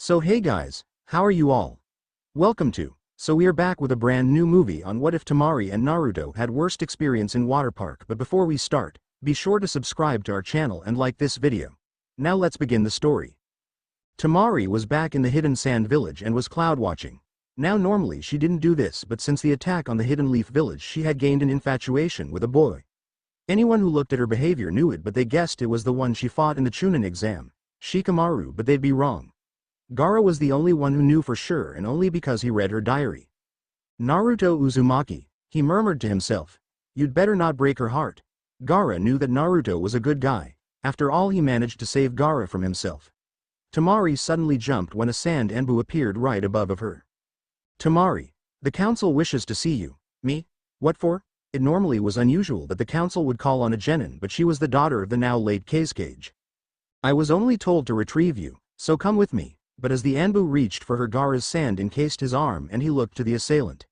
So hey guys, how are you all? Welcome to. So we are back with a brand new movie on what if Temari and Naruto had worst experience in water park. But before we start, be sure to subscribe to our channel and like this video. Now let's begin the story. Temari was back in the hidden sand village and was cloud watching. Now normally she didn't do this, but since the attack on the hidden leaf village she had gained an infatuation with a boy. Anyone who looked at her behavior knew it, but they guessed it was the one she fought in the Chunin exam, Shikamaru, but they'd be wrong. Gaara was the only one who knew for sure, and only because he read her diary. Naruto Uzumaki, he murmured to himself. You'd better not break her heart. Gaara knew that Naruto was a good guy. After all, he managed to save Gaara from himself. Temari suddenly jumped when a sand Anbu appeared right above of her. Temari, the council wishes to see you. Me? What for? It normally was unusual that the council would call on a genin, but she was the daughter of the now late Kazekage. I was only told to retrieve you, so come with me. But as the Anbu reached for her, Gaara's sand encased his arm and he looked to the assailant.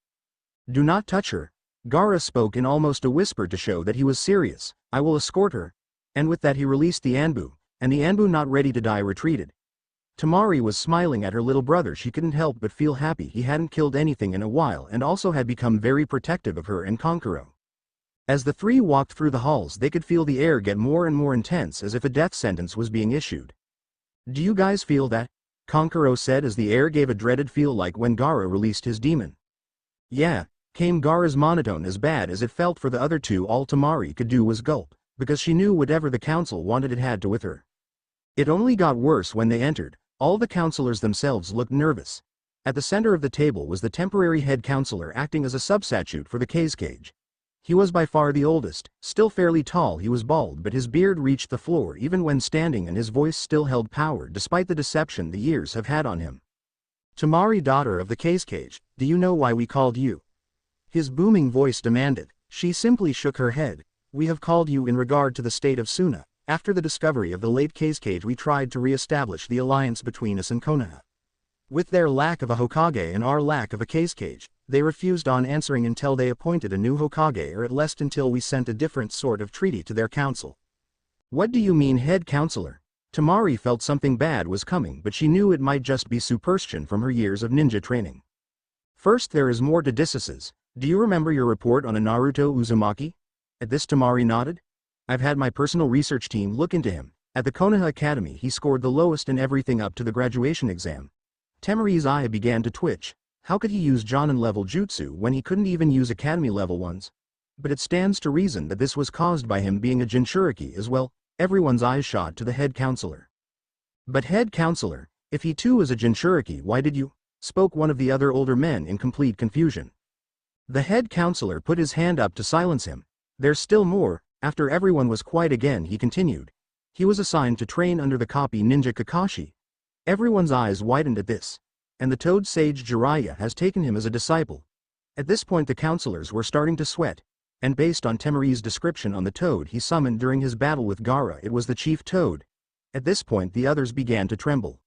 Do not touch her. Gaara spoke in almost a whisper to show that he was serious. I will escort her. And with that he released the Anbu, and the Anbu, not ready to die, retreated. Temari was smiling at her little brother. She couldn't help but feel happy he hadn't killed anything in a while and also had become very protective of her and Konkuro. As the three walked through the halls, they could feel the air get more and more intense, as if a death sentence was being issued. Do you guys feel that? Konkuro said as the air gave a dreaded feel like when Gaara released his demon. Yeah, came Gaara's monotone, as bad as it felt for the other two. All Temari could do was gulp, because she knew whatever the council wanted it had to with her. It only got worse when they entered. All the counselors themselves looked nervous. At the center of the table was the temporary head counselor acting as a substitute for the Kazekage. He was by far the oldest, still fairly tall. He was bald, but his beard reached the floor even when standing, and his voice still held power despite the deception the years have had on him. Temari, daughter of the Kazekage, do you know why we called you? His booming voice demanded. She simply shook her head. We have called you in regard to the state of Suna. After the discovery of the late Kazekage, we tried to re-establish the alliance between us and Konoha. With their lack of a Hokage and our lack of a Kazekage, they refused on answering until they appointed a new Hokage, or at least until we sent a different sort of treaty to their council. What do you mean, head counselor? Temari felt something bad was coming, but she knew it might just be superstition from her years of ninja training. First, there is more to disses. Do you remember your report on a Naruto Uzumaki? At this, Temari nodded. I've had my personal research team look into him. At the Konoha Academy he scored the lowest in everything up to the graduation exam. Temari's eye began to twitch. How could he use Jonin-level jutsu when he couldn't even use Academy-level ones? But it stands to reason that this was caused by him being a Jinchuriki as well. Everyone's eyes shot to the head counselor. But head counselor, if he too is a Jinchuriki, why did you? Spoke one of the other older men in complete confusion. The head counselor put his hand up to silence him. There's still more. After everyone was quiet again, he continued. He was assigned to train under the copy ninja Kakashi. Everyone's eyes widened at this. And the Toad Sage Jiraiya has taken him as a disciple. At this point the counselors were starting to sweat, and based on Temari's description on the Toad he summoned during his battle with Gaara, it was the Chief Toad. At this point the others began to tremble.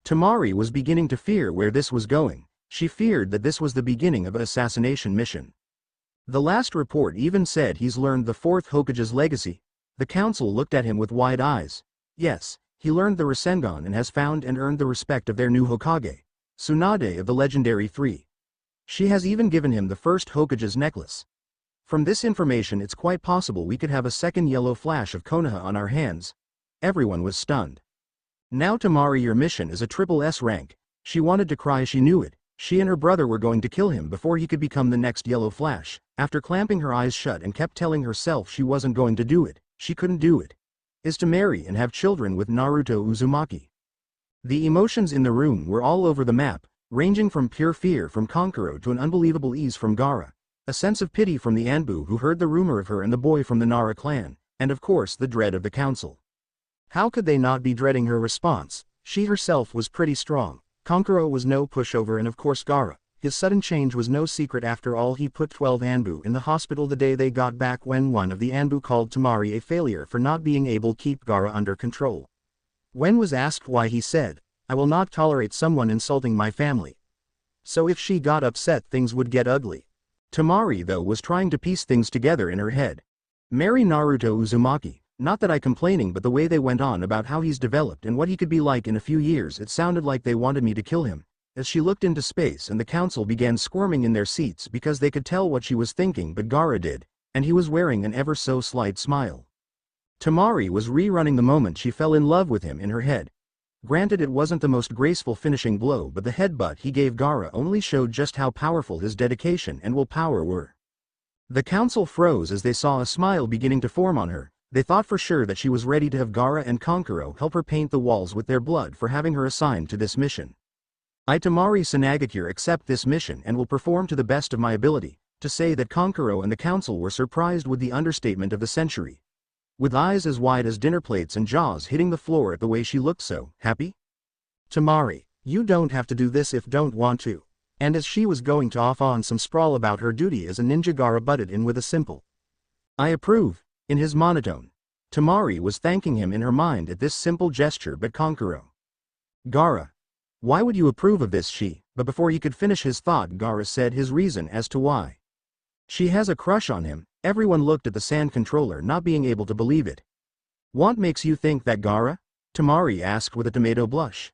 Temari was beginning to fear where this was going. She feared that this was the beginning of an assassination mission. The last report even said he's learned the fourth Hokage's legacy. The council looked at him with wide eyes. Yes, he learned the Rasengan and has found and earned the respect of their new Hokage, Tsunade of the legendary three. She has even given him the first Hokage's necklace. From this information it's quite possible we could have a second yellow flash of Konoha on our hands. Everyone was stunned. Now Temari, your mission is a triple S rank. She wanted to cry, she knew it. She and her brother were going to kill him before he could become the next yellow flash. After clamping her eyes shut and kept telling herself she wasn't going to do it, she couldn't do it, is to marry and have children with Naruto Uzumaki. The emotions in the room were all over the map, ranging from pure fear from Konkuro to an unbelievable ease from Gaara, a sense of pity from the Anbu who heard the rumor of her and the boy from the Nara clan, and of course the dread of the council. How could they not be dreading her response? She herself was pretty strong. Konkuro was no pushover, and of course Gaara. His sudden change was no secret. After all, he put 12 Anbu in the hospital the day they got back when one of the Anbu called Temari a failure for not being able to keep Gaara under control. When was asked why, he said, I will not tolerate someone insulting my family. So if she got upset things would get ugly. Temari though was trying to piece things together in her head. Marry Naruto Uzumaki, Not that I complaining, but the way they went on about how he's developed and what he could be like in a few years, it sounded like they wanted me to kill him. As she looked into space and the council began squirming in their seats because they could tell what she was thinking, but Gaara did, and he was wearing an ever so slight smile. Temari was rerunning the moment she fell in love with him in her head. Granted, it wasn't the most graceful finishing blow, but the headbutt he gave Gaara only showed just how powerful his dedication and willpower were. The council froze as they saw a smile beginning to form on her. They thought for sure that she was ready to have Gaara and Kankuro help her paint the walls with their blood for having her assigned to this mission. I, Temari Sunagakure, accept this mission and will perform to the best of my ability. To say that Kankuro and the council were surprised with the understatement of the century. With eyes as wide as dinner plates and jaws hitting the floor at the way she looked so happy. Temari, you don't have to do this if don't want to. And as she was going to off on some sprawl about her duty as a ninja, Gaara butted in with a simple "I approve," in his monotone. Temari was thanking him in her mind at this simple gesture, but Kankuro. Gaara, why would you approve of this? But before he could finish his thought, Gaara said his reason as to why. She has a crush on him. Everyone looked at the sand controller, not being able to believe it. What makes you think that, Gaara? Temari asked with a tomato blush.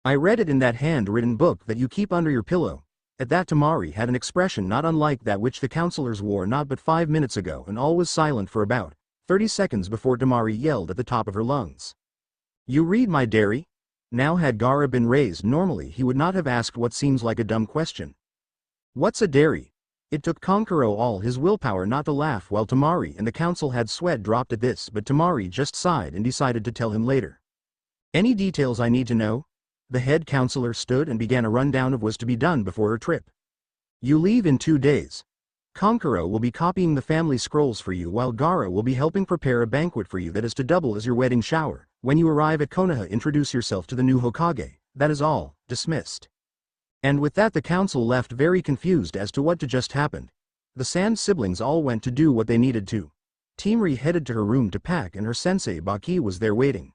I read it in that hand-written book that you keep under your pillow. At that, Temari had an expression not unlike that which the counselors wore not but 5 minutes ago, and all was silent for about 30 seconds before Temari yelled at the top of her lungs. You read my diary? Now, had Gaara been raised normally, he would not have asked what seems like a dumb question. What's a diary? It took Kankuro all his willpower not to laugh, while Temari and the council had sweat dropped at this, but Temari just sighed and decided to tell him later. Any details I need to know? The head counselor stood and began a rundown of what was to be done before her trip. You leave in 2 days. Kankuro will be copying the family scrolls for you, while Gaara will be helping prepare a banquet for you that is to double as your wedding shower. When you arrive at Konoha, introduce yourself to the new Hokage. That is all. Dismissed. And with that, the council left very confused as to what to just happened. The Sand siblings all went to do what they needed to. Temari headed to her room to pack, and her sensei Baki was there waiting.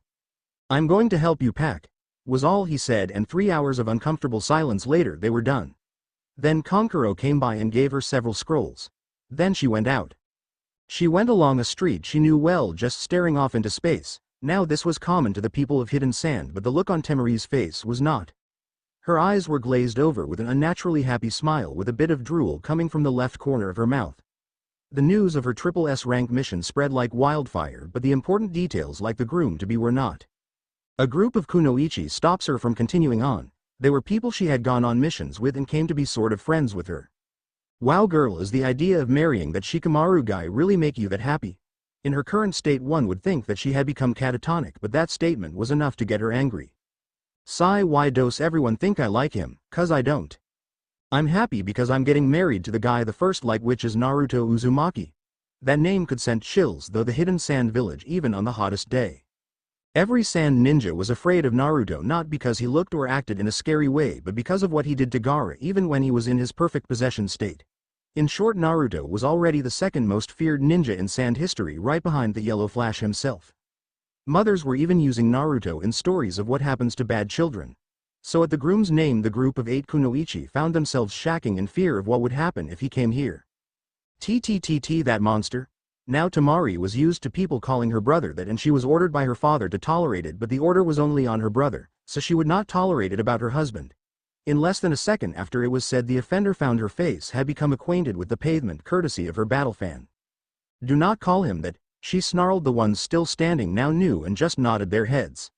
I'm going to help you pack, was all he said, and 3 hours of uncomfortable silence later they were done. Then Kankuro came by and gave her several scrolls. Then she went out. She went along a street she knew well, just staring off into space. Now this was common to the people of Hidden Sand, but the look on Temari's face was not. Her eyes were glazed over with an unnaturally happy smile, with a bit of drool coming from the left corner of her mouth. The news of her triple S rank mission spread like wildfire, but the important details like the groom-to-be were not. A group of kunoichi stops her from continuing on. They were people she had gone on missions with and came to be sort of friends with her. Wow girl, is the idea of marrying that Shikamaru guy really make you that happy? In her current state one would think that she had become catatonic, but that statement was enough to get her angry. Sigh, why does everyone think I like him? 'Cause I don't. I'm happy because I'm getting married to the guy the first like, which is Naruto Uzumaki. That name could send chills though the Hidden Sand village even on the hottest day. Every sand ninja was afraid of Naruto, not because he looked or acted in a scary way, but because of what he did to Gaara even when he was in his perfect possession state. In short, Naruto was already the second most feared ninja in sand history, right behind the Yellow Flash himself. Mothers were even using Naruto in stories of what happens to bad children. So at the groom's name, the group of 8 kunoichi found themselves shacking in fear of what would happen if he came here. TTTT, that monster. Now Temari was used to people calling her brother that, and she was ordered by her father to tolerate it, but the order was only on her brother, so she would not tolerate it about her husband. In less than a second after it was said, the offender found her face had become acquainted with the pavement courtesy of her battle fan. Do not call him that, she snarled. The ones still standing now knew and just nodded their heads.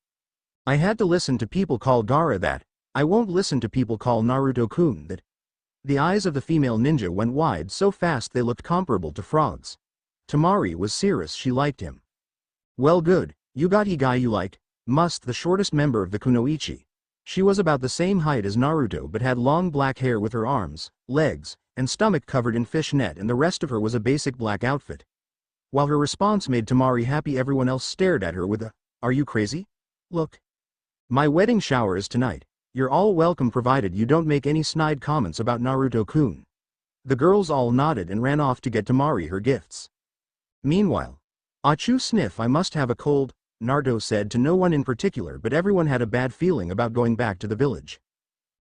I had to listen to people call Gaara that. I won't listen to people call Naruto-kun that. The eyes of the female ninja went wide so fast they looked comparable to frogs. Temari was serious, she liked him. Well, good, you got he guy you liked. The shortest member of the kunoichi. She was about the same height as Naruto but had long black hair with her arms, legs, and stomach covered in fishnet, and the rest of her was a basic black outfit. While her response made Temari happy, everyone else stared at her with a, "Are you crazy? Look. My wedding shower is tonight. You're all welcome provided you don't make any snide comments about Naruto-kun." The girls all nodded and ran off to get Temari her gifts. Meanwhile, Achu sniff, I must have a cold, Naruto said to no one in particular, but everyone had a bad feeling about going back to the village.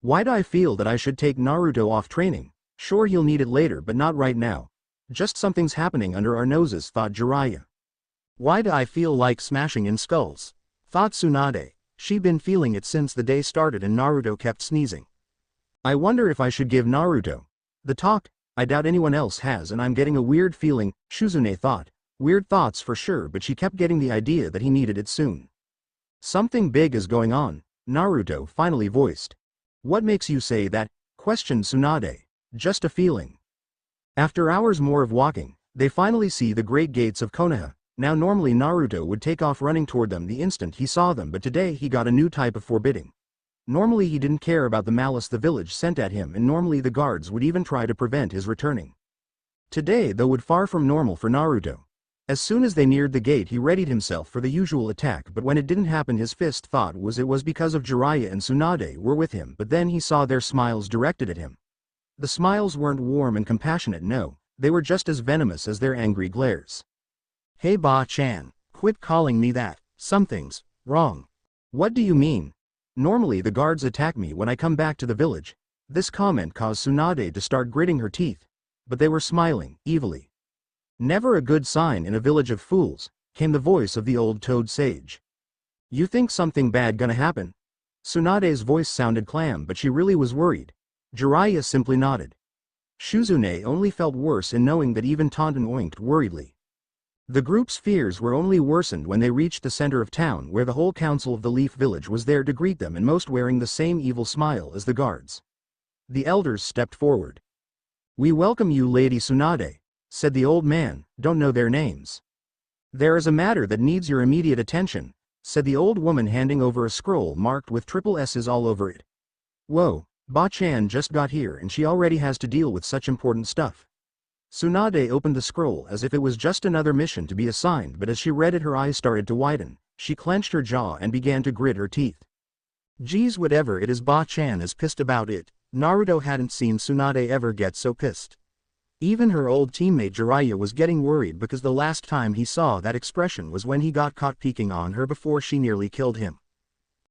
Why'd I feel that I should take Naruto off training? Sure, he'll need it later, but not right now. Just something's happening under our noses, thought Jiraiya. Why do I feel like smashing in skulls? Thought Tsunade. She'd been feeling it since the day started and Naruto kept sneezing. I wonder if I should give Naruto the talk. I doubt anyone else has and I'm getting a weird feeling, Shizune thought. Weird thoughts for sure, but she kept getting the idea that he needed it soon. Something big is going on, Naruto finally voiced. What makes you say that? Questioned Tsunade. Just a feeling. After hours more of walking, they finally see the great gates of Konoha. Now normally Naruto would take off running toward them the instant he saw them, but today he got a new type of forbidding. Normally he didn't care about the malice the village sent at him, and normally the guards would even try to prevent his returning. Today though would far from normal for Naruto. As soon as they neared the gate he readied himself for the usual attack, but when it didn't happen his first thought was it was because of Jiraiya and Tsunade were with him, but then he saw their smiles directed at him. The smiles weren't warm and compassionate, no, they were just as venomous as their angry glares. Hey Ba-chan, quit calling me that, something's wrong. What do you mean? Normally the guards attack me when I come back to the village. This comment caused Tsunade to start gritting her teeth. But they were smiling, evilly. Never a good sign in a village of fools, came the voice of the old toad sage. You think something bad gonna happen? Tsunade's voice sounded calm, but she really was worried. Jiraiya simply nodded. Shizune only felt worse in knowing that even Taunton oinked worriedly. The group's fears were only worsened when they reached the center of town, where the whole council of the Leaf Village was there to greet them, and most wearing the same evil smile as the guards. The elders stepped forward. We welcome you, Lady Tsunade, said the old man. Don't know their names. There is a matter that needs your immediate attention, said the old woman, handing over a scroll marked with triple S's all over it. Whoa, Ba-chan just got here and she already has to deal with such important stuff. Tsunade opened the scroll as if it was just another mission to be assigned, but as she read it her eyes started to widen. She clenched her jaw and began to grit her teeth. Geez, whatever it is, Ba-chan is pissed about it. Naruto hadn't seen Tsunade ever get so pissed. Even her old teammate Jiraiya was getting worried because the last time he saw that expression was when he got caught peeking on her before she nearly killed him.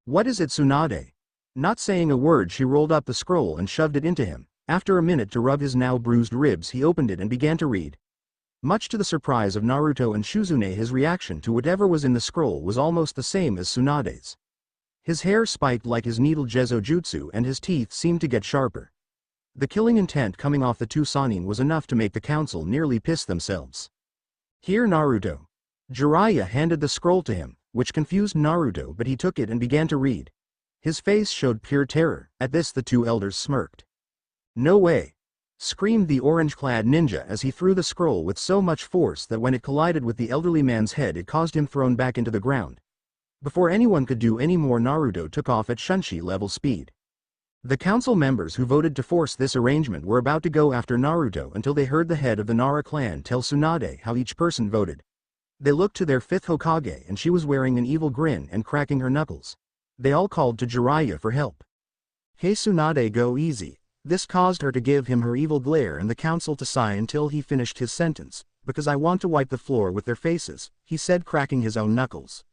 What is it, Tsunade? Not saying a word, she rolled up the scroll and shoved it into him. After a minute to rub his now bruised ribs, he opened it and began to read. Much to the surprise of Naruto and Shizune, his reaction to whatever was in the scroll was almost the same as Tsunade's. His hair spiked like his needle Jezo Jutsu and his teeth seemed to get sharper. The killing intent coming off the two Sannin was enough to make the council nearly piss themselves. Here, Naruto. Jiraiya handed the scroll to him, which confused Naruto, but he took it and began to read. His face showed pure terror. At this the two elders smirked. No way! Screamed the orange-clad ninja as he threw the scroll with so much force that when it collided with the elderly man's head it caused him thrown back into the ground. Before anyone could do any more, Naruto took off at Shunshi level speed. The council members who voted to force this arrangement were about to go after Naruto until they heard the head of the Nara clan tell Tsunade how each person voted. They looked to their fifth Hokage and she was wearing an evil grin and cracking her knuckles. They all called to Jiraiya for help. Hey Tsunade, go easy. This caused her to give him her evil glare and the council to sigh until he finished his sentence, because I want to wipe the floor with their faces, he said, cracking his own knuckles.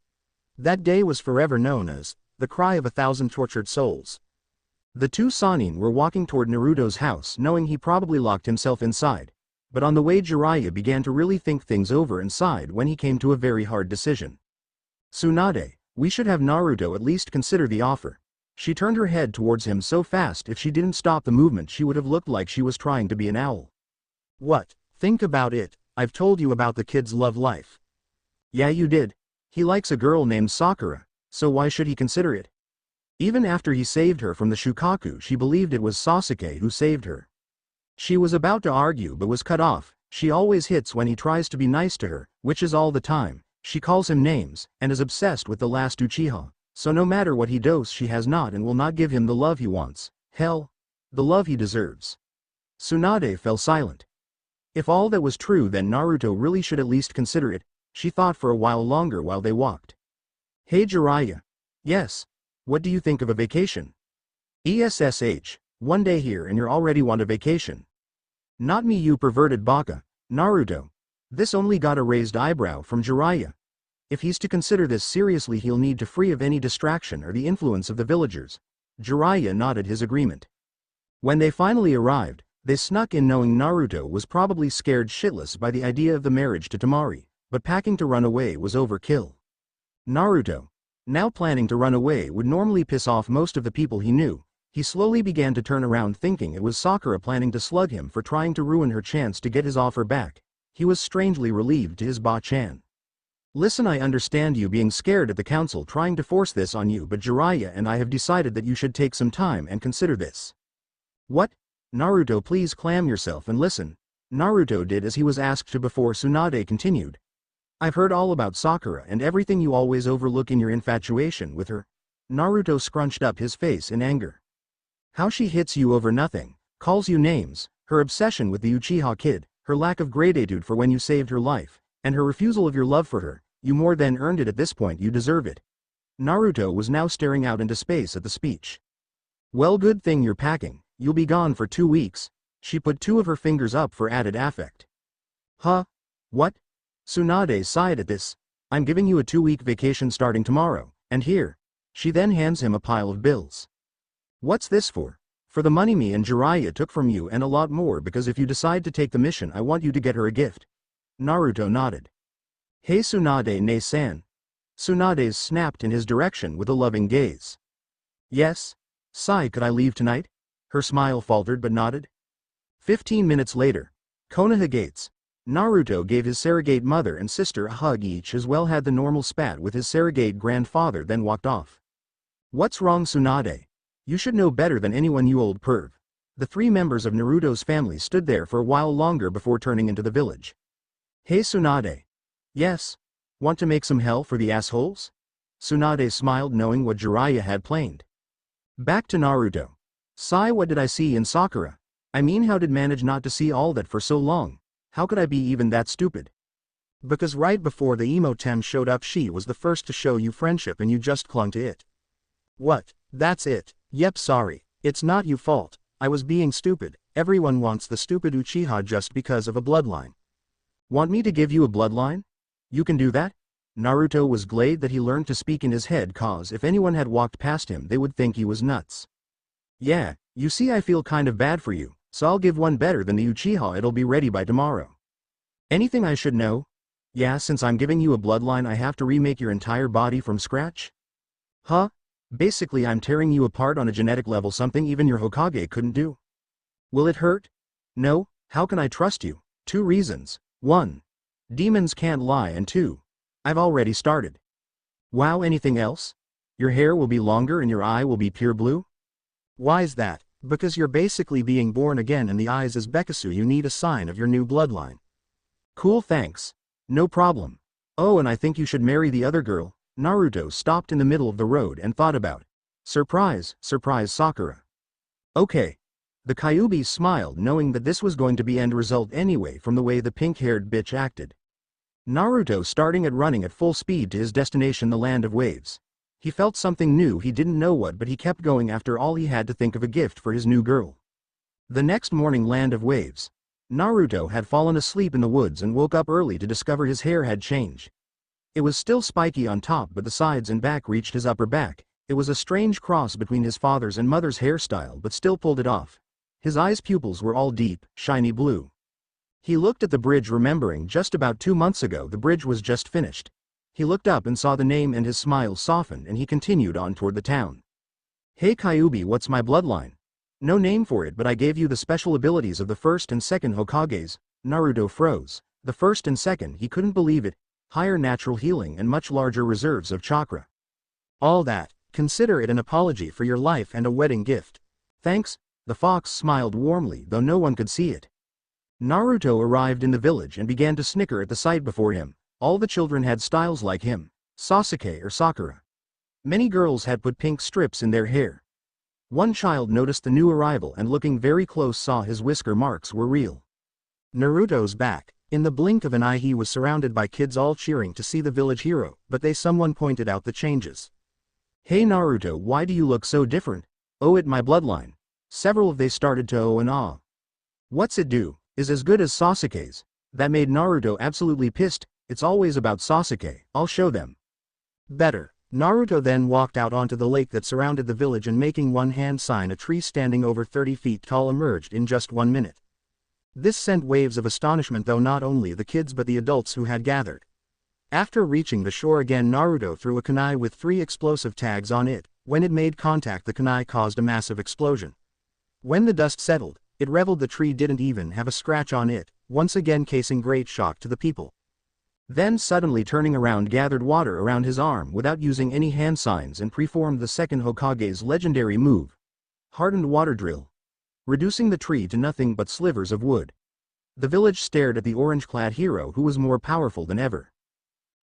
That day was forever known as the cry of 1,000 tortured souls. The two Sannin were walking toward Naruto's house, knowing he probably locked himself inside. But on the way Jiraiya began to really think things over and sighed when he came to a very hard decision. Tsunade, we should have Naruto at least consider the offer. She turned her head towards him so fast if she didn't stop the movement she would have looked like she was trying to be an owl. What? Think about it. I've told you about the kid's love life. Yeah, you did. He likes a girl named Sakura, so why should he consider it? Even after he saved her from the Shukaku, she believed it was Sasuke who saved her. She was about to argue but was cut off. She always hits when he tries to be nice to her, which is all the time. She calls him names, and is obsessed with the last Uchiha. So no matter what he does she has not and will not give him the love he wants. Hell, the love he deserves. Tsunade fell silent. If all that was true, then Naruto really should at least consider it. She thought for a while longer while they walked. Hey Jiraiya. Yes. What do you think of a vacation? ESSH, one day here and you're already want a vacation. Not me, you perverted baka. Naruto. This only got a raised eyebrow from Jiraiya. If he's to consider this seriously he'll need to free of any distraction or the influence of the villagers. Jiraiya nodded his agreement. When they finally arrived, they snuck in knowing Naruto was probably scared shitless by the idea of the marriage to Temari, but packing to run away was overkill. Naruto, now planning to run away, would normally piss off most of the people he knew. He slowly began to turn around, thinking it was Sakura planning to slug him for trying to ruin her chance to get his offer back. He was strangely relieved to his Ba-chan. Listen, I understand you being scared at the council trying to force this on you, but Jiraiya and I have decided that you should take some time and consider this. What? Naruto, please calm yourself and listen. Naruto did as he was asked to before Tsunade continued. I've heard all about Sakura and everything you always overlook in your infatuation with her. Naruto scrunched up his face in anger. How she hits you over nothing, calls you names, her obsession with the Uchiha kid, her lack of gratitude for when you saved her life, and her refusal of your love for her. You more than earned it at this point, you deserve it. Naruto was now staring out into space at the speech. Well, good thing you're packing, you'll be gone for 2 weeks. She put 2 of her fingers up for added affect. Huh? What? Tsunade sighed at this. I'm giving you a 2-week vacation starting tomorrow, and here. She then hands him a pile of bills. What's this for? For the money me and Jiraiya took from you, and a lot more, because if you decide to take the mission I want you to get her a gift. Naruto nodded. Hey Tsunade ne-san. Tsunade snapped in his direction with a loving gaze. Yes? Sai, could I leave tonight? Her smile faltered but nodded. 15 minutes later. Konoha gates. Naruto gave his surrogate mother and sister a hug each, as well had the normal spat with his surrogate grandfather, then walked off. What's wrong, Tsunade? You should know better than anyone, you old perv. The 3 members of Naruto's family stood there for a while longer before turning into the village. Hey Tsunade. Yes? Want to make some hell for the assholes? Tsunade smiled, knowing what Jiraiya had planned. Back to Naruto. Sai, what did I see in Sakura? I mean, how did manage not to see all that for so long? How could I be even that stupid? Because right before the Emotem showed up, she was the first to show you friendship and you just clung to it. What? That's it. Yep, sorry. It's not your fault. I was being stupid. Everyone wants the stupid Uchiha just because of a bloodline. Want me to give you a bloodline? You can do that? Naruto was glad that he learned to speak in his head, cause if anyone had walked past him they would think he was nuts. Yeah, you see, I feel kind of bad for you, so I'll give one better than the Uchiha. It'll be ready by tomorrow. Anything I should know? Yeah, since I'm giving you a bloodline I have to remake your entire body from scratch? Huh? Basically I'm tearing you apart on a genetic level, something even your Hokage couldn't do. Will it hurt? No, how can I trust you? 2 reasons. 1. Demons can't lie, and 2. I've already started. Wow, anything else? Your hair will be longer and your eye will be pure blue? Why's that? Because you're basically being born again in the eyes as Bekasu. You need a sign of your new bloodline. Cool, thanks. No problem. Oh, and I think you should marry the other girl. Naruto stopped in the middle of the road and thought about. Surprise, surprise, Sakura. Okay. The Kyuubi smiled, knowing that this was going to be end result anyway from the way the pink-haired bitch acted. Naruto starting at running at full speed to his destination, the land of waves. He felt something new, he didn't know what, but he kept going. After all, he had to think of a gift for his new girl. The next morning, land of waves. Naruto had fallen asleep in the woods and woke up early to discover his hair had changed. It was still spiky on top, but the sides and back reached his upper back. It was a strange cross between his father's and mother's hairstyle, but still pulled it off. His eyes' pupils were all deep, shiny blue. He looked at the bridge, remembering just about 2 months ago the bridge was just finished. He looked up and saw the name, and his smile softened and he continued on toward the town. Hey Kyuubi, what's my bloodline? No name for it, but I gave you the special abilities of the first and second Hokages. Naruto froze. The first and second, he couldn't believe it. Higher natural healing and much larger reserves of chakra. All that. Consider it an apology for your life and a wedding gift. Thanks. The fox smiled warmly, though no one could see it. Naruto arrived in the village and began to snicker at the sight before him. All the children had styles like him, Sasuke or Sakura. Many girls had put pink strips in their hair. One child noticed the new arrival and, looking very close, saw his whisker marks were real. Naruto's back. In the blink of an eye he was surrounded by kids all cheering to see the village hero, but someone pointed out the changes. Hey Naruto, why do you look so different? Oh, it my bloodline. Several of they started to oh and ah. What's it do? Is as good as Sasuke's. That made Naruto absolutely pissed. It's always about Sasuke. I'll show them. Better. Naruto then walked out onto the lake that surrounded the village and, making one hand sign, a tree standing over 30 feet tall emerged in just 1 minute. This sent waves of astonishment, though not only the kids but the adults who had gathered. After reaching the shore again, Naruto threw a kunai with 3 explosive tags on it. When it made contact, the kunai caused a massive explosion. When the dust settled, it reveled the tree didn't even have a scratch on it, once again causing great shock to the people. Then suddenly turning around, gathered water around his arm without using any hand signs and preformed the second Hokage's legendary move, hardened water drill, reducing the tree to nothing but slivers of wood. The village stared at the orange-clad hero who was more powerful than ever.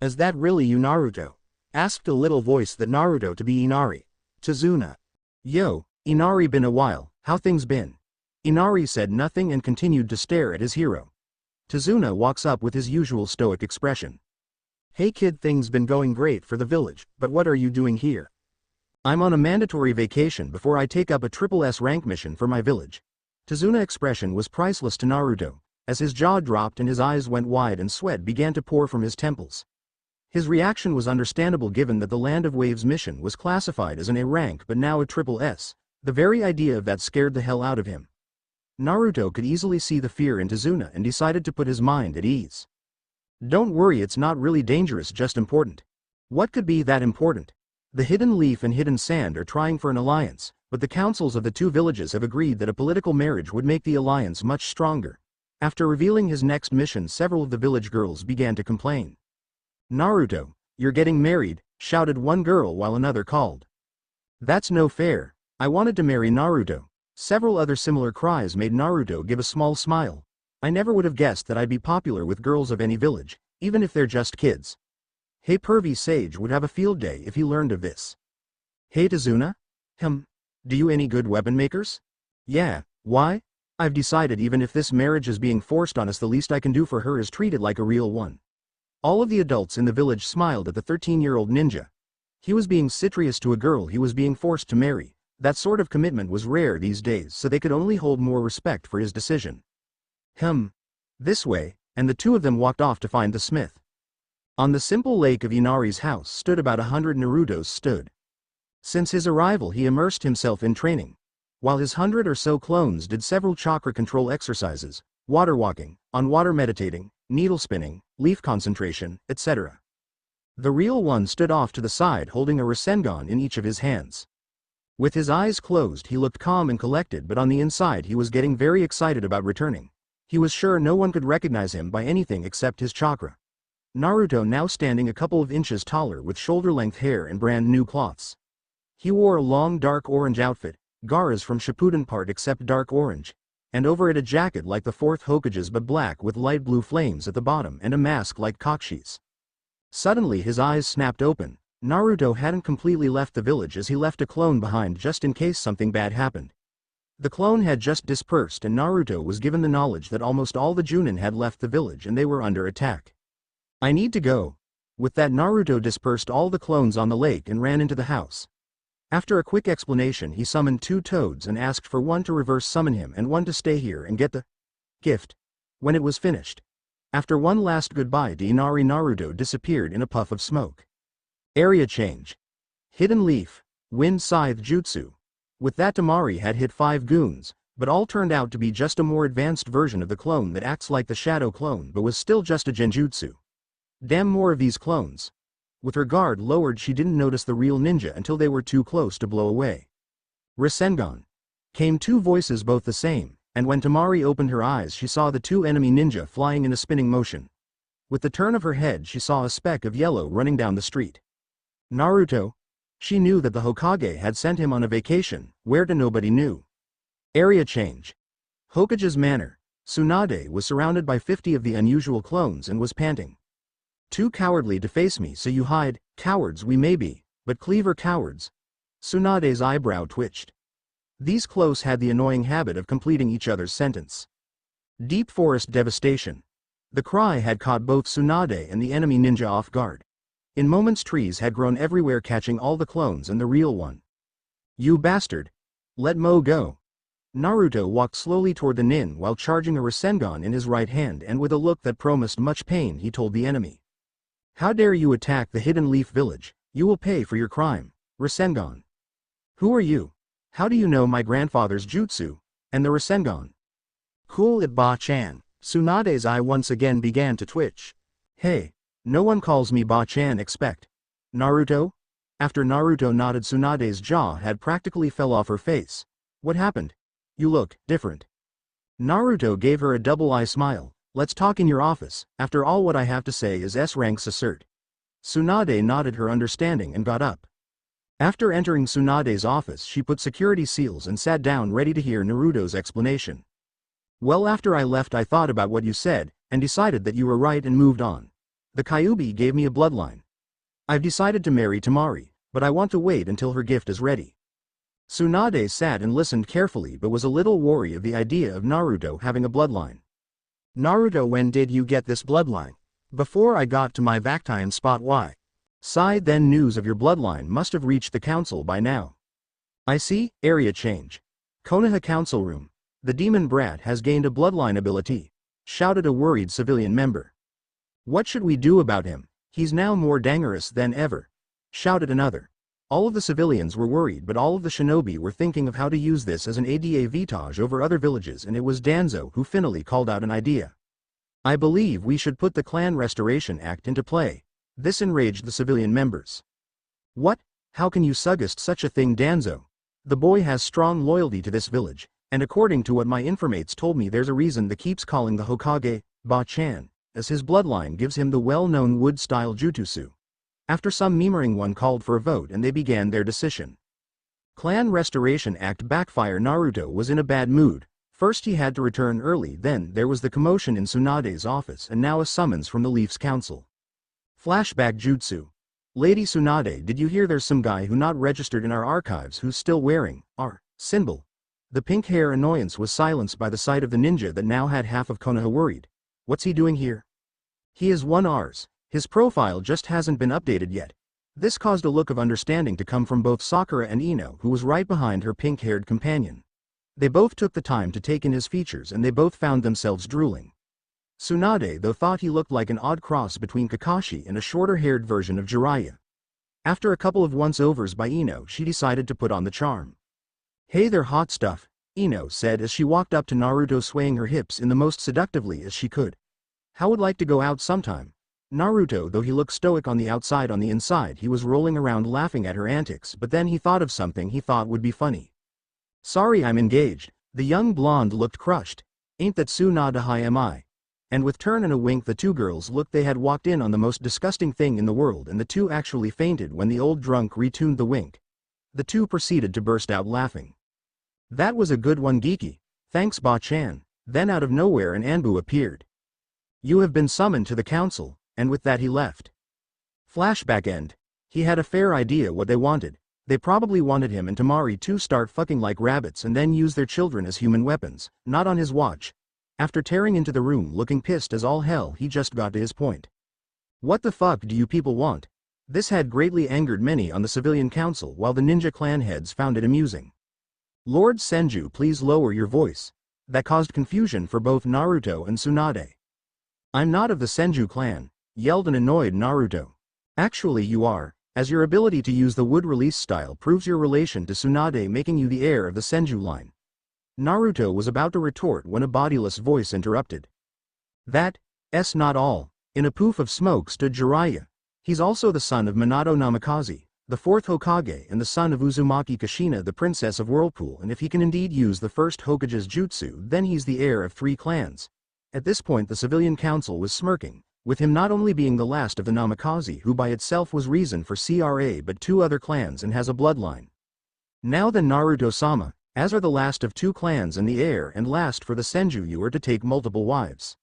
"Is that really you, Naruto?" asked a little voice that Naruto to be Inari. Shizune. "Yo, Inari, been a while, how things been?" Inari said nothing and continued to stare at his hero. Shizune walks up with his usual stoic expression. "Hey kid, things been going great for the village, but what are you doing here?" "I'm on a mandatory vacation before I take up a triple S rank mission for my village." Shizune's expression was priceless to Naruto, as his jaw dropped and his eyes went wide and sweat began to pour from his temples. His reaction was understandable given that the Land of Waves mission was classified as an A rank but now a triple S. The very idea of that scared the hell out of him. Naruto could easily see the fear in Shizune and decided to put his mind at ease. "Don't worry, it's not really dangerous, just important." "What could be that important?" "The Hidden Leaf and Hidden Sand are trying for an alliance, but the councils of the 2 villages have agreed that a political marriage would make the alliance much stronger." After revealing his next mission, several of the village girls began to complain. "Naruto, you're getting married," shouted one girl while another called, "That's no fair. I wanted to marry Naruto." Several other similar cries made Naruto give a small smile. "I never would have guessed that I'd be popular with girls of any village, even if they're just kids. Hey, pervy sage would have a field day if he learned of this." "Hey Shizune? Do you any good weapon makers?" "Yeah, why? I've decided even if this marriage is being forced on us, the least I can do for her is treat it like a real one." All of the adults in the village smiled at the 13-year-old ninja. He was being serious to a girl he was being forced to marry. That sort of commitment was rare these days, so they could only hold more respect for his decision. This way, and the 2 of them walked off to find the smith. On the simple lake of Inari's house stood about 100 Narutos stood. Since his arrival he immersed himself in training, while his 100 or so clones did several chakra control exercises, water walking, on water meditating, needle spinning, leaf concentration, etc. The real one stood off to the side holding a Rasengan in each of his hands. With his eyes closed he looked calm and collected, but on the inside he was getting very excited about returning. He was sure no one could recognize him by anything except his chakra. Naruto now standing a couple of inches taller with shoulder-length hair and brand new cloths. He wore a long dark orange outfit, Gaara's from Shippuden part except dark orange, and over it a jacket like the 4th Hokage's but black with light blue flames at the bottom and a mask like Kokshi's. Suddenly his eyes snapped open. Naruto hadn't completely left the village as he left a clone behind just in case something bad happened. The clone had just dispersed and Naruto was given the knowledge that almost all the Junin had left the village and they were under attack. "I need to go." With that, Naruto dispersed all the clones on the lake and ran into the house. After a quick explanation he summoned 2 toads and asked for one to reverse summon him and one to stay here and get the gift. When it was finished, after one last goodbye to Inari, Naruto disappeared in a puff of smoke. Area change. Hidden Leaf, Wind Scythe Jutsu. With that, Temari had hit 5 goons, but all turned out to be just a more advanced version of the clone that acts like the shadow clone but was still just a genjutsu. Damn, more of these clones. With her guard lowered she didn't notice the real ninja until they were too close to blow away. Rasengan. Came 2 voices, both the same, and when Temari opened her eyes she saw the 2 enemy ninja flying in a spinning motion. With the turn of her head she saw a speck of yellow running down the street. Naruto. She knew that the Hokage had sent him on a vacation, where to nobody knew. Area change. Hokage's manor. Tsunade was surrounded by 50 of the unusual clones and was panting. "Too cowardly to face me, so you hide. Cowards we may be, but clever cowards." Tsunade's eyebrow twitched. These close had the annoying habit of completing each other's sentence. Deep forest devastation. The cry had caught both Tsunade and the enemy ninja off guard. In moments trees had grown everywhere, catching all the clones and the real one. "You bastard! Let Mo go." Naruto walked slowly toward the nin while charging a Rasengan in his right hand, and with a look that promised much pain he told the enemy, "How dare you attack the Hidden Leaf village? You will pay for your crime." Rasengan. "Who are you? How do you know my grandfather's jutsu?" And the Rasengan. "Cool it, Ba-chan." Tsunade's eye once again began to twitch. "Hey, No one calls me Ba-chan expect. Naruto? After Naruto nodded, Tsunade's jaw had practically fell off her face. What happened? You look different. Naruto gave her a double-eye smile. Let's talk in your office. After all, what I have to say is S-rank assert. Tsunade nodded her understanding and got up. After entering Tsunade's office, she put security seals and sat down ready to hear Naruto's explanation. Well, after I left I thought about what you said, and decided that you were right and moved on. The Kyuubi gave me a bloodline. I've decided to marry Temari, but I want to wait until her gift is ready. Tsunade sat and listened carefully but was a little wary of the idea of Naruto having a bloodline. Naruto, when did you get this bloodline? Before I got to my Vactine spot. Why? Sighed. Then news of your bloodline must have reached the council by now. I see. Area change. Konoha council room. The demon brat has gained a bloodline ability, shouted a worried civilian member. What should we do about him? He's now more dangerous than ever, shouted another. All of the civilians were worried, but all of the shinobi were thinking of how to use this as an avantage over other villages, and it was Danzo who finally called out an idea. I believe we should put the Clan Restoration Act into play. This enraged the civilian members. What? How can you suggest such a thing, Danzo? The boy has strong loyalty to this village, and according to what my informates told me, there's a reason that keeps calling the Hokage Ba-chan, as his bloodline gives him the well-known wood-style jutsu. After some murmuring, one called for a vote and they began their decision. Clan Restoration Act backfire. Naruto was in a bad mood. First he had to return early, then there was the commotion in Tsunade's office, and now a summons from the Leafs Council. Flashback jutsu. Lady Tsunade, did you hear there's some guy who not registered in our archives who's still wearing our symbol? The pink hair annoyance was silenced by the sight of the ninja that now had half of Konoha worried. What's he doing here? He is one ours. His profile just hasn't been updated yet. This caused a look of understanding to come from both Sakura and Ino, who was right behind her pink-haired companion. They both took the time to take in his features and they both found themselves drooling. Tsunade, though, thought he looked like an odd cross between Kakashi and a shorter-haired version of Jiraiya. After a couple of once-overs by Ino, she decided to put on the charm. Hey there, hot stuff, Ino said as she walked up to Naruto, swaying her hips in the most seductively as she could. How would like to go out sometime? Naruto, though he looked stoic on the outside, on the inside he was rolling around laughing at her antics, but then he thought of something he thought would be funny. Sorry, I'm engaged. The young blonde looked crushed. Ain't that Tsunade high am I? And with turn and a wink the two girls looked. They had walked in on the most disgusting thing in the world, and the two actually fainted when the old drunk retuned the wink. The two proceeded to burst out laughing. That was a good one, geeky. Thanks, Ba-chan. Then out of nowhere an Anbu appeared. You have been summoned to the council. And with that he left. Flashback end. He had a fair idea what they wanted. They probably wanted him and Temari to start fucking like rabbits and then use their children as human weapons, not on his watch. After tearing into the room looking pissed as all hell, he just got to his point. What the fuck do you people want? This had greatly angered many on the civilian council, while the ninja clan heads found it amusing. Lord Senju, please lower your voice. That caused confusion for both Naruto and Tsunade. I'm not of the Senju clan, yelled an annoyed Naruto. Actually you are, as your ability to use the wood release style proves your relation to Tsunade, making you the heir of the Senju line. Naruto was about to retort when a bodiless voice interrupted. That's not all. In a poof of smoke stood Jiraiya. He's also the son of Minato Namikaze, the fourth Hokage, and the son of Uzumaki Kushina, the princess of Whirlpool, and if he can indeed use the first Hokage's jutsu, then he's the heir of 3 clans. At this point the civilian council was smirking, with him not only being the last of the Namikaze, who by itself was reason for CRA, but 2 other clans and has a bloodline. Now then, Naruto-sama, as are the last of 2 clans and the heir and last for the Senju, you are to take multiple wives.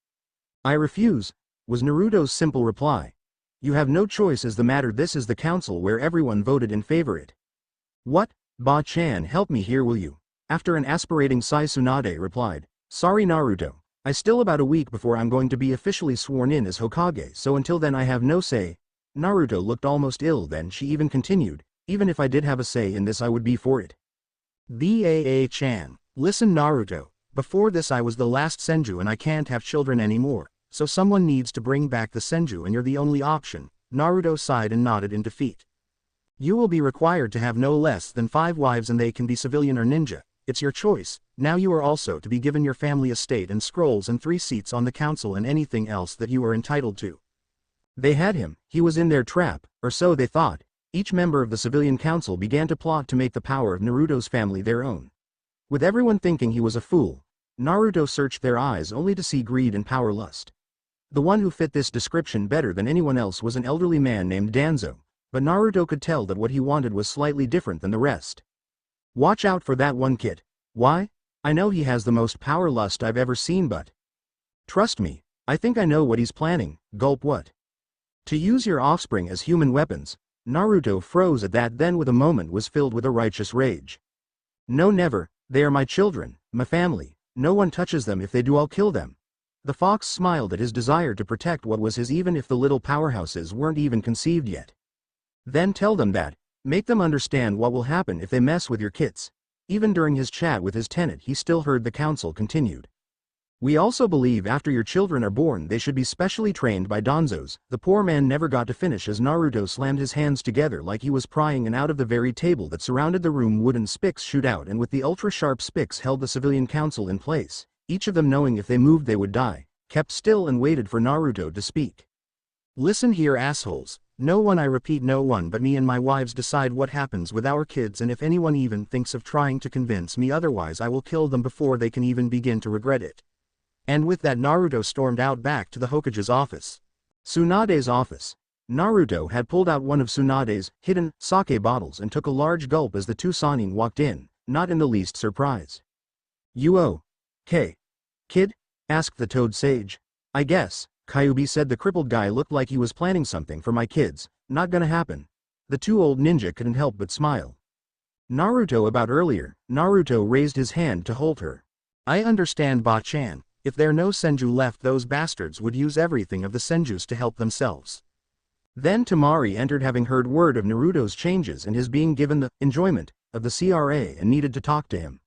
I refuse, was Naruto's simple reply. You have no choice as the matter. This is the council where everyone voted in favor it. What? Ba-chan, help me here, will you? After an aspirating sigh, Tsunade replied. Sorry Naruto. I still about a week before I'm going to be officially sworn in as Hokage, so until then I have no say. Naruto looked almost ill. Then she even continued, even if I did have a say in this I would be for it. Ba-chan, listen Naruto, before this I was the last Senju and I can't have children anymore, so someone needs to bring back the Senju and you're the only option. Naruto sighed and nodded in defeat. You will be required to have no less than 5 wives and they can be civilian or ninja. It's your choice. Now you are also to be given your family estate and scrolls and 3 seats on the council and anything else that you are entitled to. They had him, he was in their trap, or so they thought. Each member of the civilian council began to plot to make the power of Naruto's family their own. With everyone thinking he was a fool, Naruto searched their eyes only to see greed and power lust. The one who fit this description better than anyone else was an elderly man named Danzo, but Naruto could tell that what he wanted was slightly different than the rest. Watch out for that one kid. Why? I know he has the most power lust I've ever seen, but trust me, I think I know what he's planning. Gulp. What? To use your offspring as human weapons. Naruto froze at that, then with a moment was filled with a righteous rage. No, never, they are my children, my family, no one touches them. If they do, I'll kill them. The fox smiled at his desire to protect what was his, even if the little powerhouses weren't even conceived yet. Then tell them that, make them understand what will happen if they mess with your kids. Even during his chat with his tenant, he still heard the council continued. We also believe after your children are born they should be specially trained by donzos. The poor man never got to finish as Naruto slammed his hands together like he was prying, and out of the very table that surrounded the room wooden spikes shoot out, and with the ultra-sharp spikes held the civilian council in place, each of them knowing if they moved they would die, kept still and waited for Naruto to speak. Listen here, assholes. No one, I repeat, no one but me and my wives decide what happens with our kids, and if anyone even thinks of trying to convince me otherwise, I will kill them before they can even begin to regret it. And with that, Naruto stormed out back to the Hokage's office. Tsunade's office. Naruto had pulled out one of Tsunade's hidden sake bottles and took a large gulp as the two Sannin walked in, not in the least surprised. You okay, kid? Asked the Toad Sage. I guess, Kyuubi said. The crippled guy looked like he was planning something for my kids. Not gonna happen. The two old ninja couldn't help but smile. Naruto, about earlier. Naruto raised his hand to hold her. I understand, Ba-chan. If there are no senju left, those bastards would use everything of the senjus to help themselves. Then Temari entered, having heard word of Naruto's changes and his being given the enjoyment of the CRA, and needed to talk to him.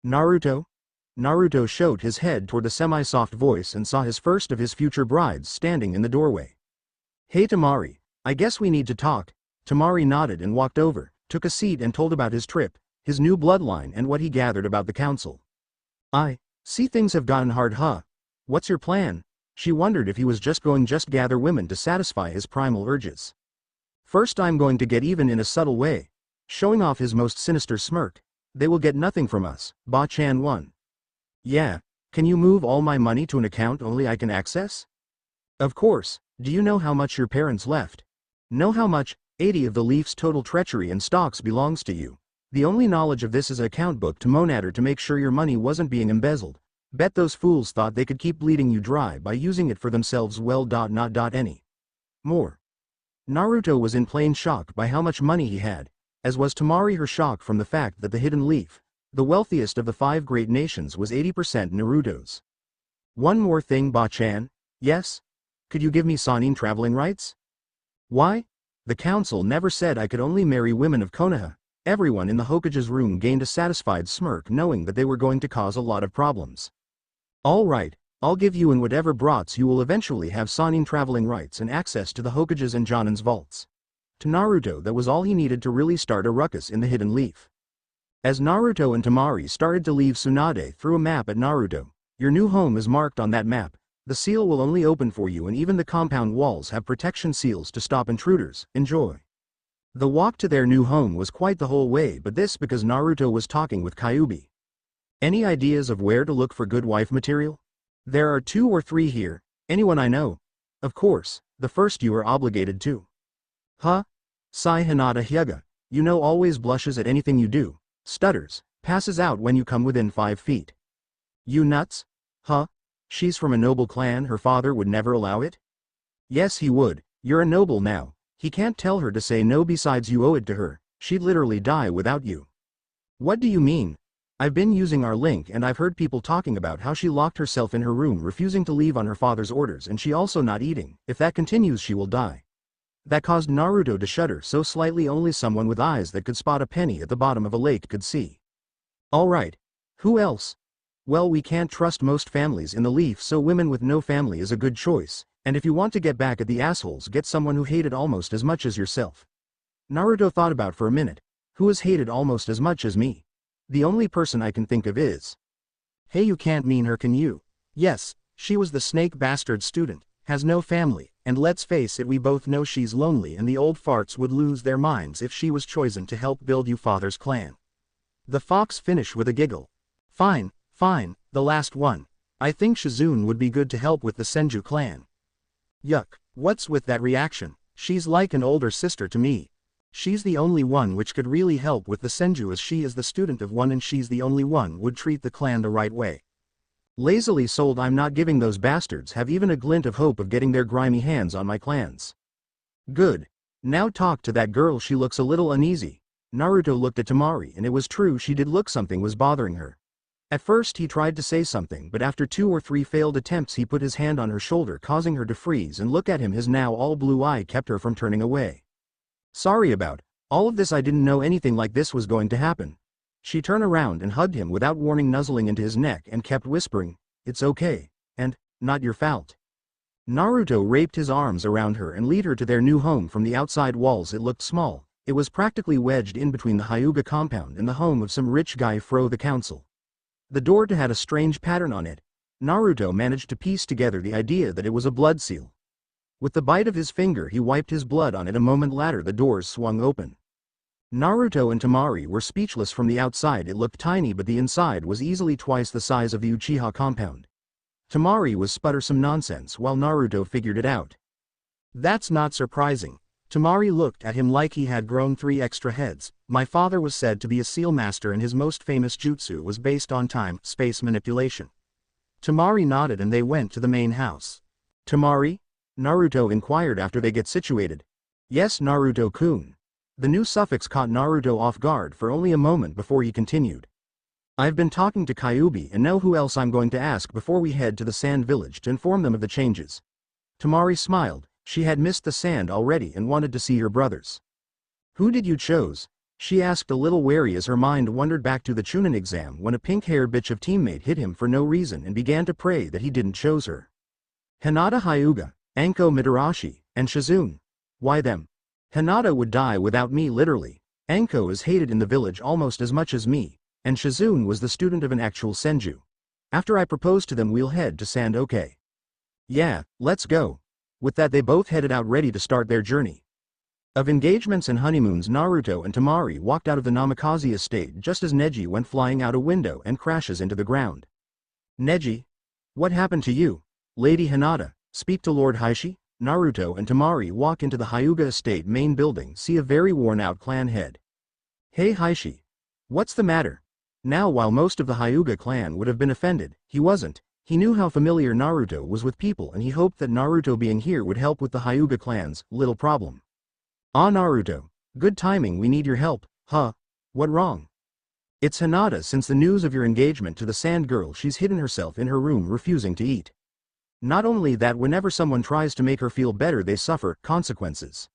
Naruto? Naruto showed his head toward the semi-soft voice and saw his first of his future brides standing in the doorway. Hey Temari, I guess we need to talk. Temari nodded and walked over, took a seat and told about his trip, his new bloodline, and what he gathered about the council. I see things have gotten hard, huh? What's your plan? She wondered if he was just going to gather women to satisfy his primal urges. First, I'm going to get even in a subtle way. Showing off his most sinister smirk. They will get nothing from us. Ba-chan won. Yeah, can you move all my money to an account only I can access? Of course. Do you know how much your parents left? Know how much? 80 of the Leaf's total treachery and stocks belongs to you. The only knowledge of this is an account book to Monader to make sure your money wasn't being embezzled. Bet those fools thought they could keep bleeding you dry by using it for themselves. Well, not any more. Naruto was in plain shock by how much money he had, as was Temari, her shock from the fact that the Hidden Leaf, the wealthiest of the 5 great nations, was 80% Naruto's. One more thing, Ba-chan. Yes? Could you give me Sannin traveling rights? Why? The council never said I could only marry women of Konoha. Everyone in the Hokage's room gained a satisfied smirk, knowing that they were going to cause a lot of problems. All right, I'll give you, in whatever brats you will eventually have Sannin traveling rights and access to the Hokage's and Jonin's vaults. To Naruto, that was all he needed to really start a ruckus in the Hidden Leaf. As Naruto and Temari started to leave, Tsunade threw a map at Naruto. Your new home is marked on that map. The seal will only open for you, and even the compound walls have protection seals to stop intruders. Enjoy. The walk to their new home was quite the whole way, but this because Naruto was talking with Kyuubi. Any ideas of where to look for good wife material? There are 2 or 3 here. Anyone I know? Of course, the first you are obligated to. Huh? Sigh Hinata. Hyuga. You know, always blushes at anything you do. Stutters. Passes out when you come within 5 feet. You nuts? Huh? She's from a noble clan, her father would never allow it? Yes, he would. You're a noble now. He can't tell her to say no, besides you owe it to her. She'd literally die without you. What do you mean? I've been using our link and I've heard people talking about how she locked herself in her room, refusing to leave on her father's orders, and she also not eating. If that continues, she will die. That caused Naruto to shudder so slightly only someone with eyes that could spot a penny at the bottom of a lake could see. Alright. Who else? Well, we can't trust most families in the Leaf, so women with no family is a good choice. And if you want to get back at the assholes, get someone who hated almost as much as yourself. Naruto thought about for a minute. Who has hated almost as much as me? The only person I can think of is... Hey, you can't mean her, can you? Yes, she was the snake bastard student, has no family, And let's face it, we both know she's lonely and the old farts would lose their minds if she was chosen to help build you father's clan. The fox finished with a giggle. Fine, fine, the last one. I think Shizune would be good to help with the Senju clan. Yuck, what's with that reaction? She's like an older sister to me. She's the only one which could really help with the Senju as she is the student of one and she's the only one would treat the clan the right way. Lazily sold. I'm not giving those bastards have even a glint of hope of getting their grimy hands on my clans. Good. Now talk to that girl, she looks a little uneasy. Naruto looked at Temari and it was true, she did look something was bothering her. At first he tried to say something, but after 2 or 3 failed attempts he put his hand on her shoulder, causing her to freeze and look at him. His now all blue eye kept her from turning away. Sorry about all of this, I didn't know anything like this was going to happen. She turned around and hugged him without warning, nuzzling into his neck and kept whispering, "It's okay, and not your fault." Naruto wrapped his arms around her and led her to their new home. From the outside walls it looked small, it was practically wedged in between the Hyuga compound and the home of some rich guy fro the council. The door had a strange pattern on it. Naruto managed to piece together the idea that it was a blood seal. With the bite of his finger he wiped his blood on it. A moment later the doors swung open. Naruto and Temari were speechless. From the outside it looked tiny, but the inside was easily twice the size of the Uchiha compound. Temari was sputter some nonsense while Naruto figured it out. That's not surprising. Temari looked at him like he had grown 3 extra heads. My father was said to be a seal master and his most famous jutsu was based on time-space manipulation. Temari nodded and they went to the main house. Temari? Naruto inquired after they get situated. Yes, Naruto-kun. The new suffix caught Naruto off guard for only a moment before he continued. I've been talking to Kyuubi and know who else I'm going to ask before we head to the sand village to inform them of the changes. Temari smiled. She had missed the sand already and wanted to see her brothers. Who did you choose? She asked a little wary as her mind wandered back to the Chunin exam when a pink-haired bitch of teammate hit him for no reason and began to pray that he didn't choose her. Hinata Hyuga, Anko Mitarashi, and Shizune. Why them? Hinata would die without me, literally. Anko is hated in the village almost as much as me, and Shizune was the student of an actual Senju. After I proposed to them, we'll head to sand, okay? Yeah, let's go. With that they both headed out ready to start their journey. Of engagements and honeymoons, Naruto and Temari walked out of the Namikaze estate just as Neji went flying out a window and crashes into the ground. Neji? What happened to you? Lady Hinata, speak to Lord Heishi? Naruto and Temari walk into the Hyuga estate main building, see a very worn-out clan head. Hey Heishi. What's the matter? Now while most of the Hyuga clan would have been offended, he wasn't. He knew how familiar Naruto was with people and he hoped that Naruto being here would help with the Hyuga clan's little problem. Ah Naruto, good timing, we need your help. Huh? What wrong? It's Hinata. Since the news of your engagement to the sand girl, she's hidden herself in her room refusing to eat. Not only that, whenever someone tries to make her feel better they suffer consequences.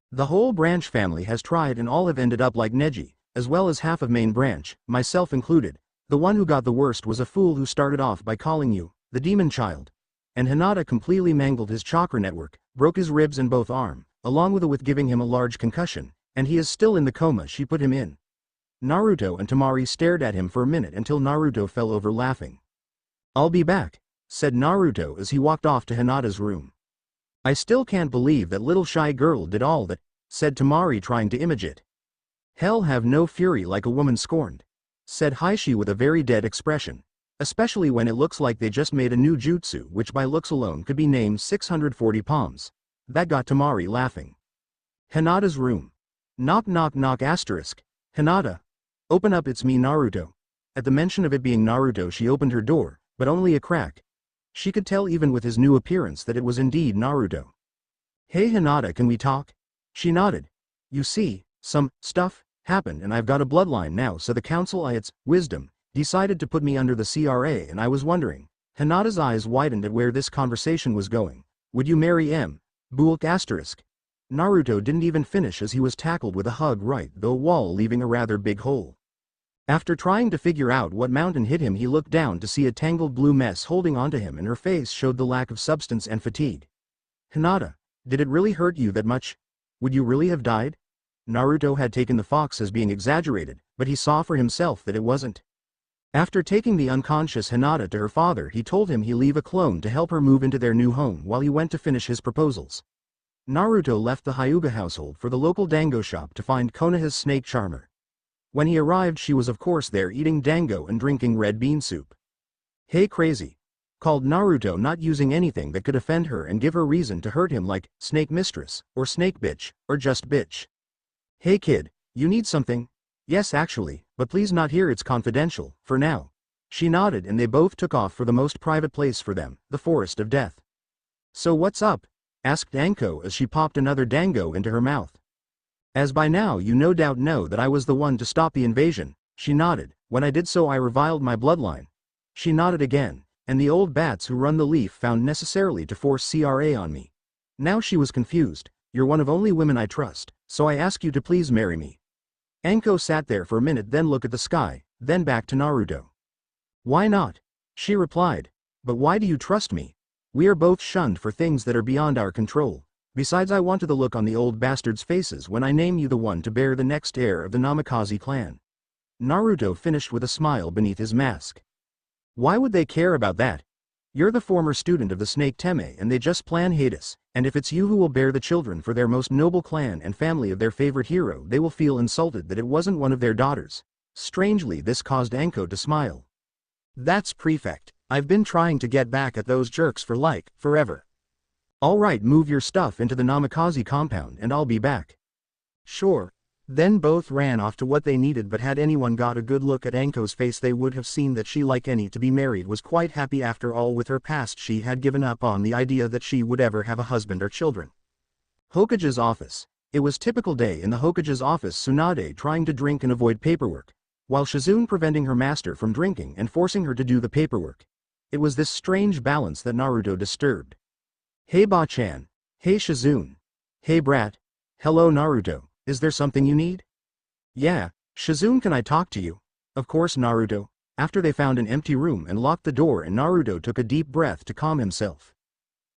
The whole branch family has tried and all have ended up like Neji, as well as half of main branch, myself included. The one who got the worst was a fool who started off by calling you the demon child. And Hinata completely mangled his chakra network, broke his ribs and both arm, along with giving him a large concussion, and he is still in the coma she put him in. Naruto and Temari stared at him for a minute until Naruto fell over laughing. I'll be back, said Naruto as he walked off to Hinata's room. I still can't believe that little shy girl did all that, said Temari trying to image it. Hell, have no fury like a woman scorned, said Heishi with a very dead expression, especially when it looks like they just made a new jutsu which by looks alone could be named 640 palms. That got Temari laughing. Hinata's room. Knock knock knock asterisk. Hinata. Open up, it's me Naruto. At the mention of it being Naruto she opened her door, but only a crack. She could tell even with his new appearance that it was indeed Naruto. Hey Hinata, can we talk? She nodded. You see, some stuff happened and I've got a bloodline now, so the council, its wisdom, decided to put me under the CRA, and I was wondering. Hinata's eyes widened at where this conversation was going. Would you marry M? Bulk asterisk. Naruto didn't even finish as he was tackled with a hug right through a wall, leaving a rather big hole. After trying to figure out what mountain hit him, he looked down to see a tangled blue mess holding onto him and her face showed the lack of substance and fatigue. Hinata, did it really hurt you that much? Would you really have died? Naruto had taken the fox as being exaggerated, but he saw for himself that it wasn't. After taking the unconscious Hinata to her father, he told him he'd leave a clone to help her move into their new home while he went to finish his proposals. Naruto left the Hyuga household for the local dango shop to find Konoha's snake charmer. When he arrived, she was of course there eating dango and drinking red bean soup. "Hey crazy," called Naruto, not using anything that could offend her and give her reason to hurt him, like snake mistress, or snake bitch, or just bitch. "Hey kid, you need something?" "Yes actually, but please not here, it's confidential, for now." She nodded and they both took off for the most private place for them, the Forest of Death. "So what's up?" asked Anko as she popped another dango into her mouth. "As by now you no doubt know that I was the one to stop the invasion." She nodded. "When I did so I reviled my bloodline." She nodded again. "And the old bats who run the leaf found necessarily to force CRA on me." Now she was confused. "You're one of only women I trust, so I ask you to please marry me." Anko sat there for a minute, then looked at the sky, then back to Naruto. "Why not?" she replied. "But why do you trust me? We are both shunned for things that are beyond our control. Besides, I want the look on the old bastards' faces when I name you the one to bear the next heir of the Namikaze clan." Naruto finished with a smile beneath his mask. "Why would they care about that? You're the former student of the Snake Teme and they just plan hate us, and if it's you who will bear the children for their most noble clan and family of their favorite hero, they will feel insulted that it wasn't one of their daughters." Strangely, this caused Anko to smile. "That's Prefect. I've been trying to get back at those jerks for forever." "Alright, move your stuff into the Namikaze compound and I'll be back." "Sure." Then both ran off to what they needed, but had anyone got a good look at Anko's face they would have seen that she, like any to be married, was quite happy. After all, with her past she had given up on the idea that she would ever have a husband or children. Hokage's office. It was typical day in the Hokage's office, Tsunade trying to drink and avoid paperwork, while Shizune preventing her master from drinking and forcing her to do the paperwork. It was this strange balance that Naruto disturbed. "Hey Ba-chan." "Hey Shizune." "Hey brat." "Hello Naruto. Is there something you need?" "Yeah, Shizune, can I talk to you?" "Of course Naruto." After they found an empty room and locked the door, and Naruto took a deep breath to calm himself.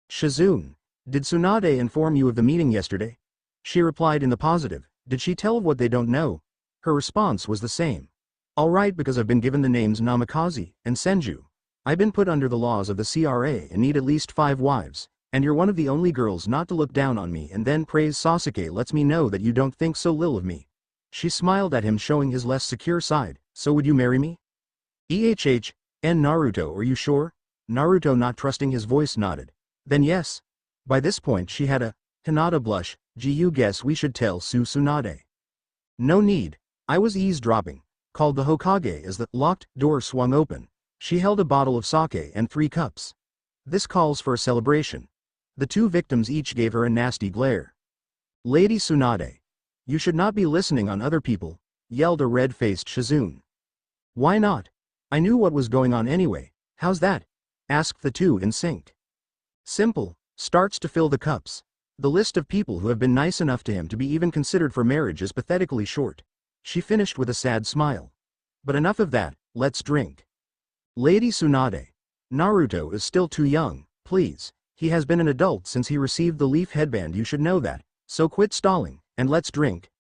"Shizune, did Tsunade inform you of the meeting yesterday?" She replied in the positive. "Did she tell of what they don't know?" Her response was the same. "Alright, because I've been given the names Namikaze and Senju. I've been put under the laws of the CRA and need at least 5 wives. And you're one of the only girls not to look down on me." And then praise Sasuke lets me know that you don't think so little of me. She smiled at him, showing his less secure side. "So would you marry me?" And Naruto, are you sure?" Naruto, not trusting his voice, nodded. "Then yes." By this point she had a Hinata blush. "Gee, you guess we should tell Tsunade." "No need. I was eavesdropping," called the Hokage as the locked door swung open. She held a bottle of sake and 3 cups. "This calls for a celebration." The 2 victims each gave her a nasty glare. "Lady Tsunade, you should not be listening on other people," yelled a red-faced Shizune. "Why not? I knew what was going on anyway." "How's that?" asked the 2 in sync. "Simple. Starts to fill the cups. The list of people who have been nice enough to him to be even considered for marriage is pathetically short." She finished with a sad smile. "But enough of that, let's drink." "Lady Tsunade, Naruto is still too young, please. He has been an adult since he received the leaf headband, you should know that, so quit stalling, and let's drink."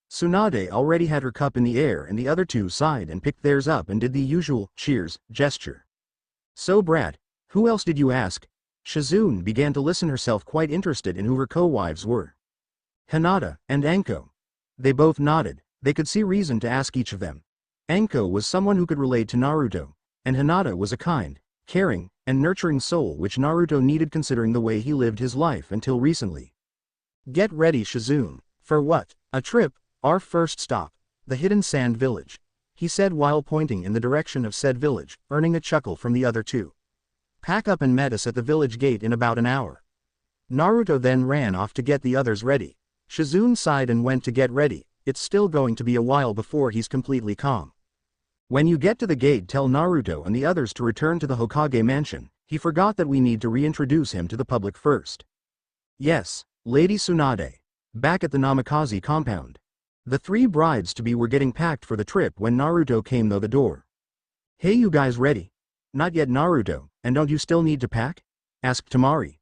Tsunade already had her cup in the air and the other 2 sighed and picked theirs up and did the usual cheers gesture. "So brat, who else did you ask?" Shizune began to listen, herself quite interested in who her co-wives were. "Hinata and Anko." They both nodded. They could see reason to ask each of them. Anko was someone who could relate to Naruto, and Hinata was a kind, caring, and nurturing soul which Naruto needed, considering the way he lived his life until recently. "Get ready Shizune." "For what?" "A trip. Our first stop, the Hidden Sand Village," he said while pointing in the direction of said village, earning a chuckle from the other 2. "Pack up and meet us at the village gate in about an hour." Naruto then ran off to get the others ready. Shizune sighed and went to get ready. It's still going to be a while before he's completely calm. "When you get to the gate, tell Naruto and the others to return to the Hokage mansion. He forgot that we need to reintroduce him to the public first." "Yes, Lady Tsunade." Back at the Namikaze compound, the 3 brides-to-be were getting packed for the trip when Naruto came through the door. "Hey, you guys ready?" "Not yet Naruto, and don't you still need to pack?" asked Temari.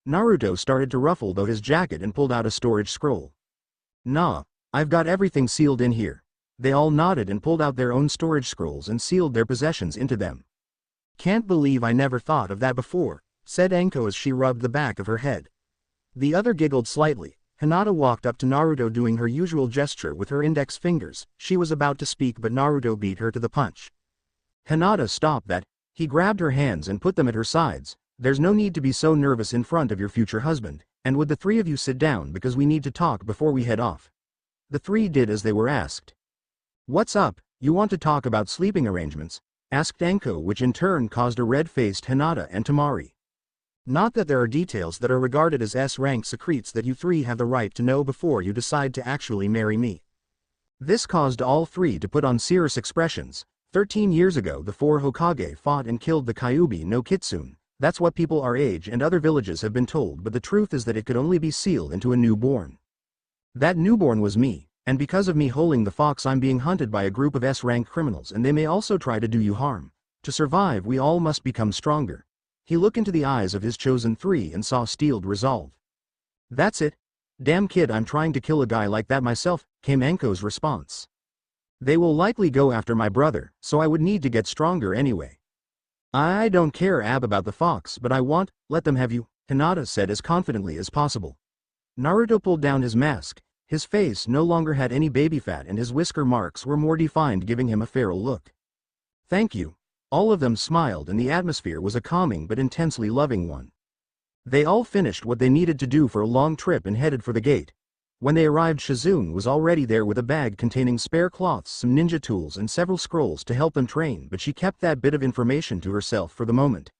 Naruto started to ruffle though his jacket and pulled out a storage scroll. "Nah, I've got everything sealed in here. They all nodded and pulled out their own storage scrolls and sealed their possessions into them. Can't believe I never thought of that before, said Anko as she rubbed the back of her head. The other giggled slightly. Hinata walked up to Naruto doing her usual gesture with her index fingers. She was about to speak but Naruto beat her to the punch. Hinata, stop that. He grabbed her hands and put them at her sides. There's no need to be so nervous in front of your future husband, and would the three of you sit down because we need to talk before we head off. The three did as they were asked. What's up, you want to talk about sleeping arrangements? Asked Anko, which in turn caused a red-faced Hinata and Temari. Not that there are details that are regarded as S-rank secrets that you three have the right to know before you decide to actually marry me. This caused all three to put on serious expressions. 13 years ago the four Hokage fought and killed the Kyuubi no Kitsune. That's what people our age and other villages have been told, but the truth is that it could only be sealed into a newborn. That newborn was me, and because of me holding the fox I'm being hunted by a group of S-rank criminals and they may also try to do you harm. To survive we all must become stronger. He looked into the eyes of his chosen three and saw steeled resolve. That's it. Damn kid, I'm trying to kill a guy like that myself, came Anko's response. They will likely go after my brother, so I would need to get stronger anyway. I don't care about the fox, but let them have you, Hinata said as confidently as possible. Naruto pulled down his mask. His face no longer had any baby fat and his whisker marks were more defined, giving him a feral look. Thank you. All of them smiled and the atmosphere was a calming but intensely loving one. They all finished what they needed to do for a long trip and headed for the gate. When they arrived, Shizune was already there with a bag containing spare cloths, some ninja tools and several scrolls to help them train, but she kept that bit of information to herself for the moment.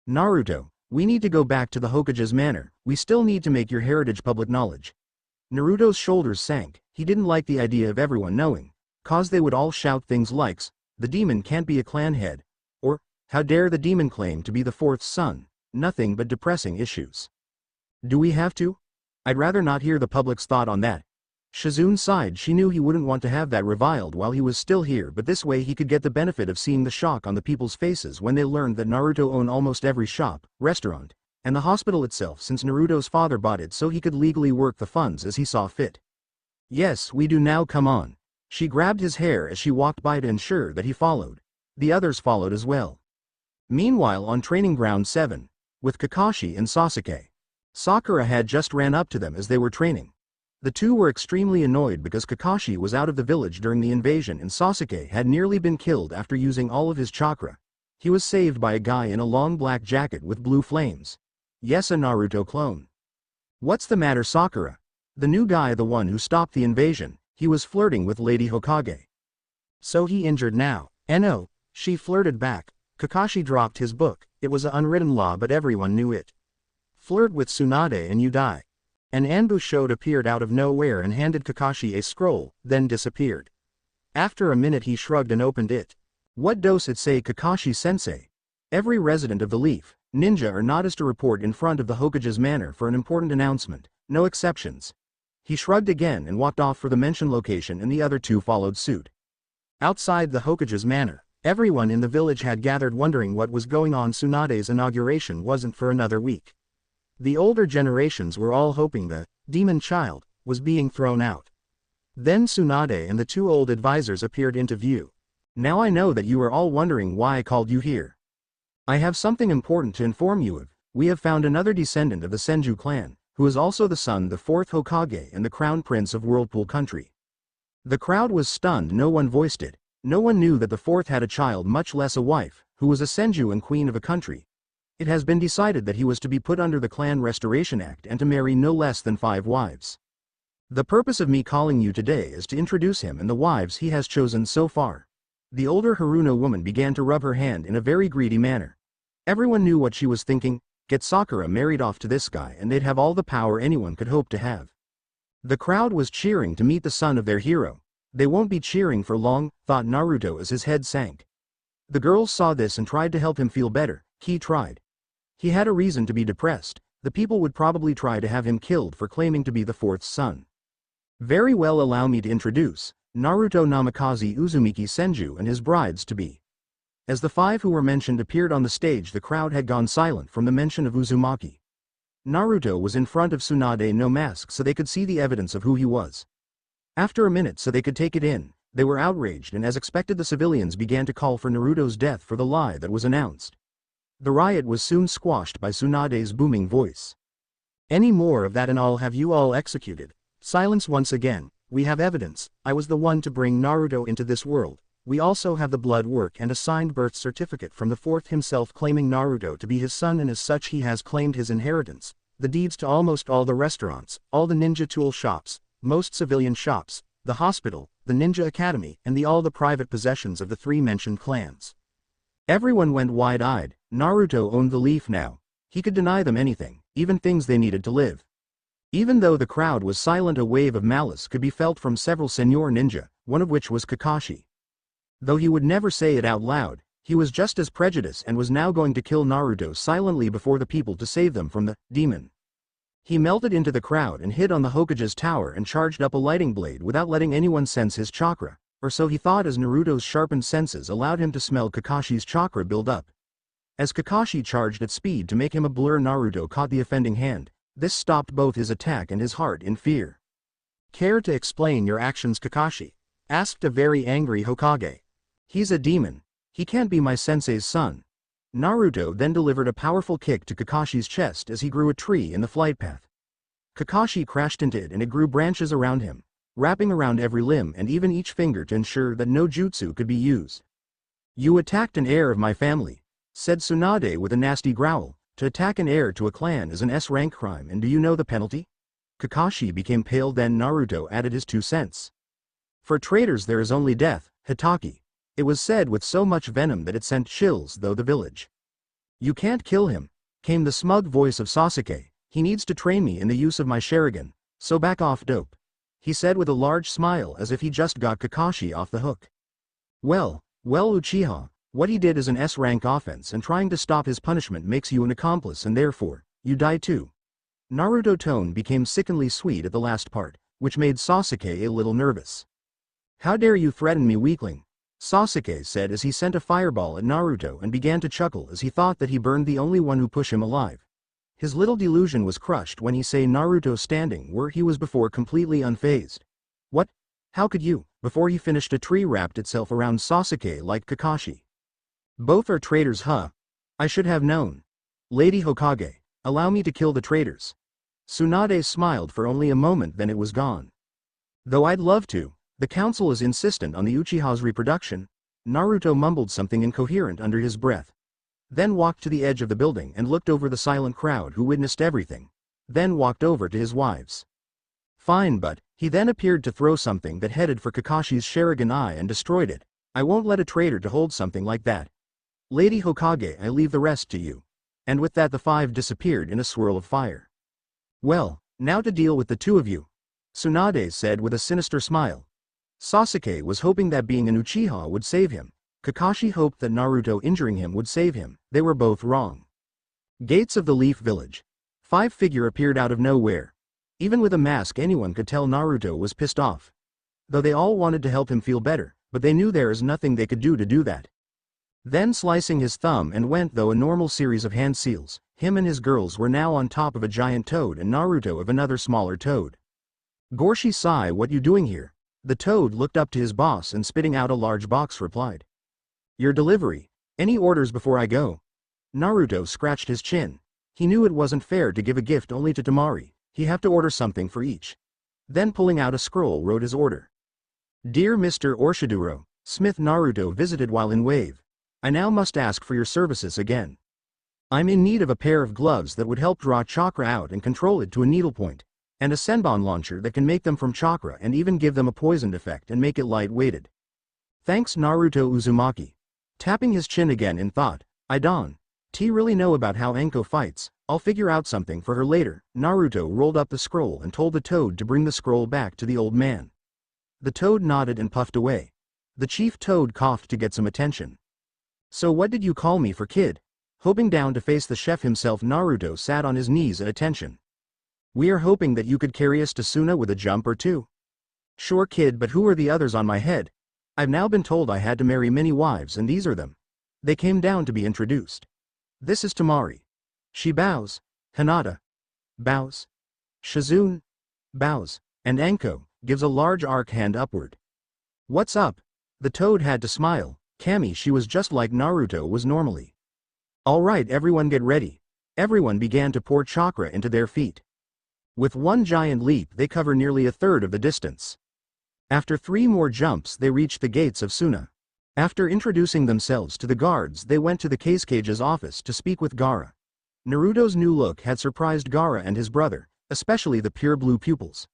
Naruto, we need to go back to the Hokage's manor. We still need to make your heritage public knowledge. Naruto's shoulders sank. He didn't like the idea of everyone knowing, cause they would all shout things like, the demon can't be a clan head, or, how dare the demon claim to be the fourth son, nothing but depressing issues. Do we have to? I'd rather not hear the public's thought on that. Shizune sighed. She knew he wouldn't want to have that reviled while he was still here, but this way he could get the benefit of seeing the shock on the people's faces when they learned that Naruto owned almost every shop, restaurant, and the hospital itself since Naruto's father bought it so he could legally work the funds as he saw fit. Yes, we do now, come on. She grabbed his hair as she walked by to ensure that he followed. The others followed as well. Meanwhile on Training Ground 7, with Kakashi and Sasuke. Sakura had just ran up to them as they were training. The two were extremely annoyed because Kakashi was out of the village during the invasion and Sasuke had nearly been killed after using all of his chakra. He was saved by a guy in a long black jacket with blue flames. Yes, a Naruto clone. What's the matter, Sakura? The new guy, the one who stopped the invasion, he was flirting with Lady Hokage. So he injured now. No, she flirted back. Kakashi dropped his book. It was an unwritten law but everyone knew it. Flirt with Tsunade and you die. An Anbu appeared out of nowhere and handed Kakashi a scroll, then disappeared. After a minute he shrugged and opened it. What does it say, Kakashi-sensei? Every resident of the Leaf, Ninja or not is to report in front of the Hokage's manor for an important announcement, no exceptions. He shrugged again and walked off for the mentioned location and the other two followed suit. Outside the Hokage's manor, everyone in the village had gathered wondering what was going on. Tsunade's inauguration wasn't for another week. The older generations were all hoping the demon child was being thrown out. Then Tsunade and the two old advisors appeared into view. Now I know that you are all wondering why I called you here. I have something important to inform you of. We have found another descendant of the Senju clan, who is also the son of the fourth Hokage and the crown prince of Whirlpool Country. The crowd was stunned. No one voiced it. No one knew that the fourth had a child, much less a wife, who was a Senju and queen of a country. It has been decided that he was to be put under the Clan Restoration Act and to marry no less than 5 wives. The purpose of me calling you today is to introduce him and the wives he has chosen so far. The older Haruno woman began to rub her hand in a very greedy manner. Everyone knew what she was thinking: get Sakura married off to this guy and they'd have all the power anyone could hope to have. The crowd was cheering to meet the son of their hero. They won't be cheering for long, thought Naruto as his head sank. The girls saw this and tried to help him feel better. He tried. He had a reason to be depressed. The people would probably try to have him killed for claiming to be the fourth son. Very well, allow me to introduce Naruto Namikaze Uzumaki Senju and his brides-to-be. As the 5 who were mentioned appeared on the stage, the crowd had gone silent from the mention of Uzumaki. Naruto was in front of Tsunade, no mask, so they could see the evidence of who he was. After a minute, so they could take it in, They were outraged, and as expected the civilians began to call for Naruto's death for the lie that was announced. The riot was soon squashed by Tsunade's booming voice. Any more of that and I'll have you all executed. Silence once again. We have evidence. I was the one to bring Naruto into this world. We also have the blood work and a signed birth certificate from the fourth himself claiming Naruto to be his son, and as such he has claimed his inheritance. The deeds to almost all the restaurants, all the ninja tool shops, most civilian shops, the hospital, the ninja academy, and all the private possessions of the three mentioned clans. Everyone went wide-eyed. Naruto owned the leaf now. He could deny them anything, even things they needed to live. Even though the crowd was silent, a wave of malice could be felt from several senior ninja, one of which was Kakashi. Though he would never say it out loud, he was just as prejudiced and was now going to kill Naruto silently before the people to save them from the demon. He melted into the crowd and hid on the Hokage's tower and charged up a lighting blade without letting anyone sense his chakra, or so he thought, as Naruto's sharpened senses allowed him to smell Kakashi's chakra build up. As Kakashi charged at speed to make him a blur, Naruto caught the offending hand. This stopped both his attack and his heart in fear. Care to explain your actions, Kakashi? Asked a very angry Hokage. He's a demon. He can't be my sensei's son. Naruto then delivered a powerful kick to Kakashi's chest as he grew a tree in the flight path. Kakashi crashed into it and it grew branches around him, wrapping around every limb and even each finger to ensure that no jutsu could be used. You attacked an heir of my family, said Tsunade with a nasty growl. To attack an heir to a clan is an S-rank crime, and do you know the penalty? Kakashi became pale. Then Naruto added his 2 cents. For traitors there is only death, Hitaki. It was said with so much venom that it sent chills through the village. You can't kill him, came the smug voice of Sasuke. He needs to train me in the use of my Sharingan, so back off, dope, he said with a large smile as if he just got Kakashi off the hook. Well, Uchiha, what he did is an S-rank offense, and trying to stop his punishment makes you an accomplice, and therefore, you die too. Naruto's tone became sickeningly sweet at the last part, which made Sasuke a little nervous. How dare you threaten me, weakling? Sasuke said as he sent a fireball at Naruto and began to chuckle as he thought that he burned the only one who pushed him alive. His little delusion was crushed when he saw Naruto standing where he was before, completely unfazed. What? How could you? Before he finished, a tree wrapped itself around Sasuke like Kakashi. Both are traitors, huh? I should have known. Lady Hokage, allow me to kill the traitors. Tsunade smiled for only a moment, then it was gone. Though I'd love to. The council is insistent on the Uchiha's reproduction. Naruto mumbled something incoherent under his breath. Then walked to the edge of the building and looked over the silent crowd who witnessed everything. Then walked over to his wives. Fine, but, he then appeared to throw something that headed for Kakashi's Sharingan eye and destroyed it. I won't let a traitor to hold something like that. Lady Hokage, I leave the rest to you. And with that the 5 disappeared in a swirl of fire. Well, now to deal with the 2 of you, Tsunade said with a sinister smile. Sasuke was hoping that being an Uchiha would save him. Kakashi hoped that Naruto injuring him would save him. They were both wrong. Gates of the Leaf Village. 5 figure appeared out of nowhere. Even with a mask anyone could tell Naruto was pissed off. Though they all wanted to help him feel better, but they knew there is nothing they could do that. Then slicing his thumb and went though a normal series of hand seals. Him and his girls were now on top of a giant toad and Naruto of another smaller toad. Gorshi-sai, what you doing here? The toad looked up to his boss and spitting out a large box replied. Your delivery. Any orders before I go? Naruto scratched his chin. He knew it wasn't fair to give a gift only to Temari. He had to order something for each. Then pulling out a scroll wrote his order. Dear Mr. Orshiduro, Smith Naruto visited while in Wave. I now must ask for your services again. I'm in need of a pair of gloves that would help draw chakra out and control it to a needlepoint, and a senbon launcher that can make them from chakra and even give them a poisoned effect and make it light-weighted. Thanks, Naruto Uzumaki. Tapping his chin again in thought, I don't really know about how Anko fights. I'll figure out something for her later. Naruto rolled up the scroll and told the toad to bring the scroll back to the old man. The toad nodded and puffed away. The chief toad coughed to get some attention. So what did you call me for, kid? Hoping down to face the chef himself, Naruto sat on his knees at attention. We are hoping that you could carry us to Suna with a jump or 2. Sure, kid, but who are the others on my head? I've now been told I had to marry many wives, and these are them. They came down to be introduced. This is Temari. She bows. Hinata bows. Shizune bows. And Anko gives a large arc hand upward. What's up? The toad had to smile. Kami, she was just like Naruto was normally. Alright, everyone get ready. Everyone began to pour chakra into their feet. With one giant leap they cover nearly a third of the distance. After 3 more jumps they reached the gates of Suna. After introducing themselves to the guards they went to the Cage's office to speak with Gaara. Naruto's new look had surprised Gaara and his brother, especially the pure blue pupils.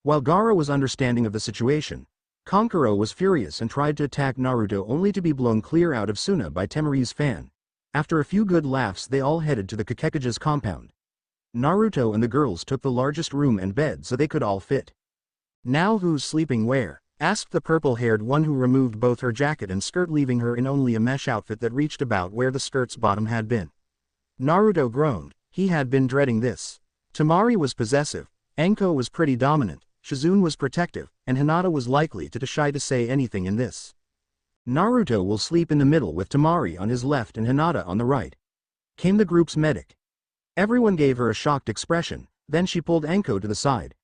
While Gaara was understanding of the situation, Kankuro was furious and tried to attack Naruto only to be blown clear out of Suna by Temari's fan. After a few good laughs they all headed to the Kage's compound. Naruto and the girls took the largest room and bed so they could all fit. Now who's sleeping where? Asked the purple-haired one who removed both her jacket and skirt leaving her in only a mesh outfit that reached about where the skirt's bottom had been. Naruto groaned, he had been dreading this. Temari was possessive, Anko was pretty dominant, Shizune was protective, and Hinata was likely to shy to say anything in this. Naruto will sleep in the middle with Temari on his left and Hinata on the right. Came the group's medic. Everyone gave her a shocked expression, then she pulled Anko to the side.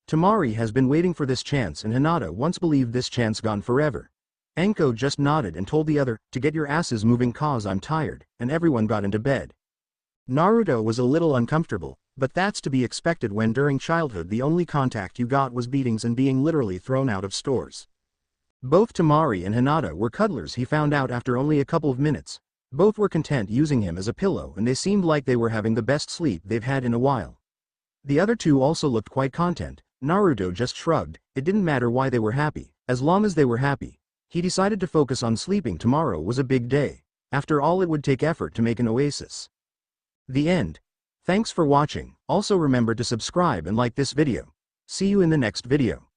Temari has been waiting for this chance and Hinata once believed this chance gone forever. Anko just nodded and told the other, to get your asses moving cause I'm tired, and everyone got into bed. Naruto was a little uncomfortable, but that's to be expected when during childhood the only contact you got was beatings and being literally thrown out of stores. Both Temari and Hinata were cuddlers he found out after only a couple of minutes. Both were content using him as a pillow and they seemed like they were having the best sleep they've had in a while. The other two also looked quite content. Naruto just shrugged, it didn't matter why they were happy, as long as they were happy. He decided to focus on sleeping. Tomorrow was a big day. After all, it would take effort to make an oasis. The end. Thanks for watching. Also remember to subscribe and like this video. See you in the next video.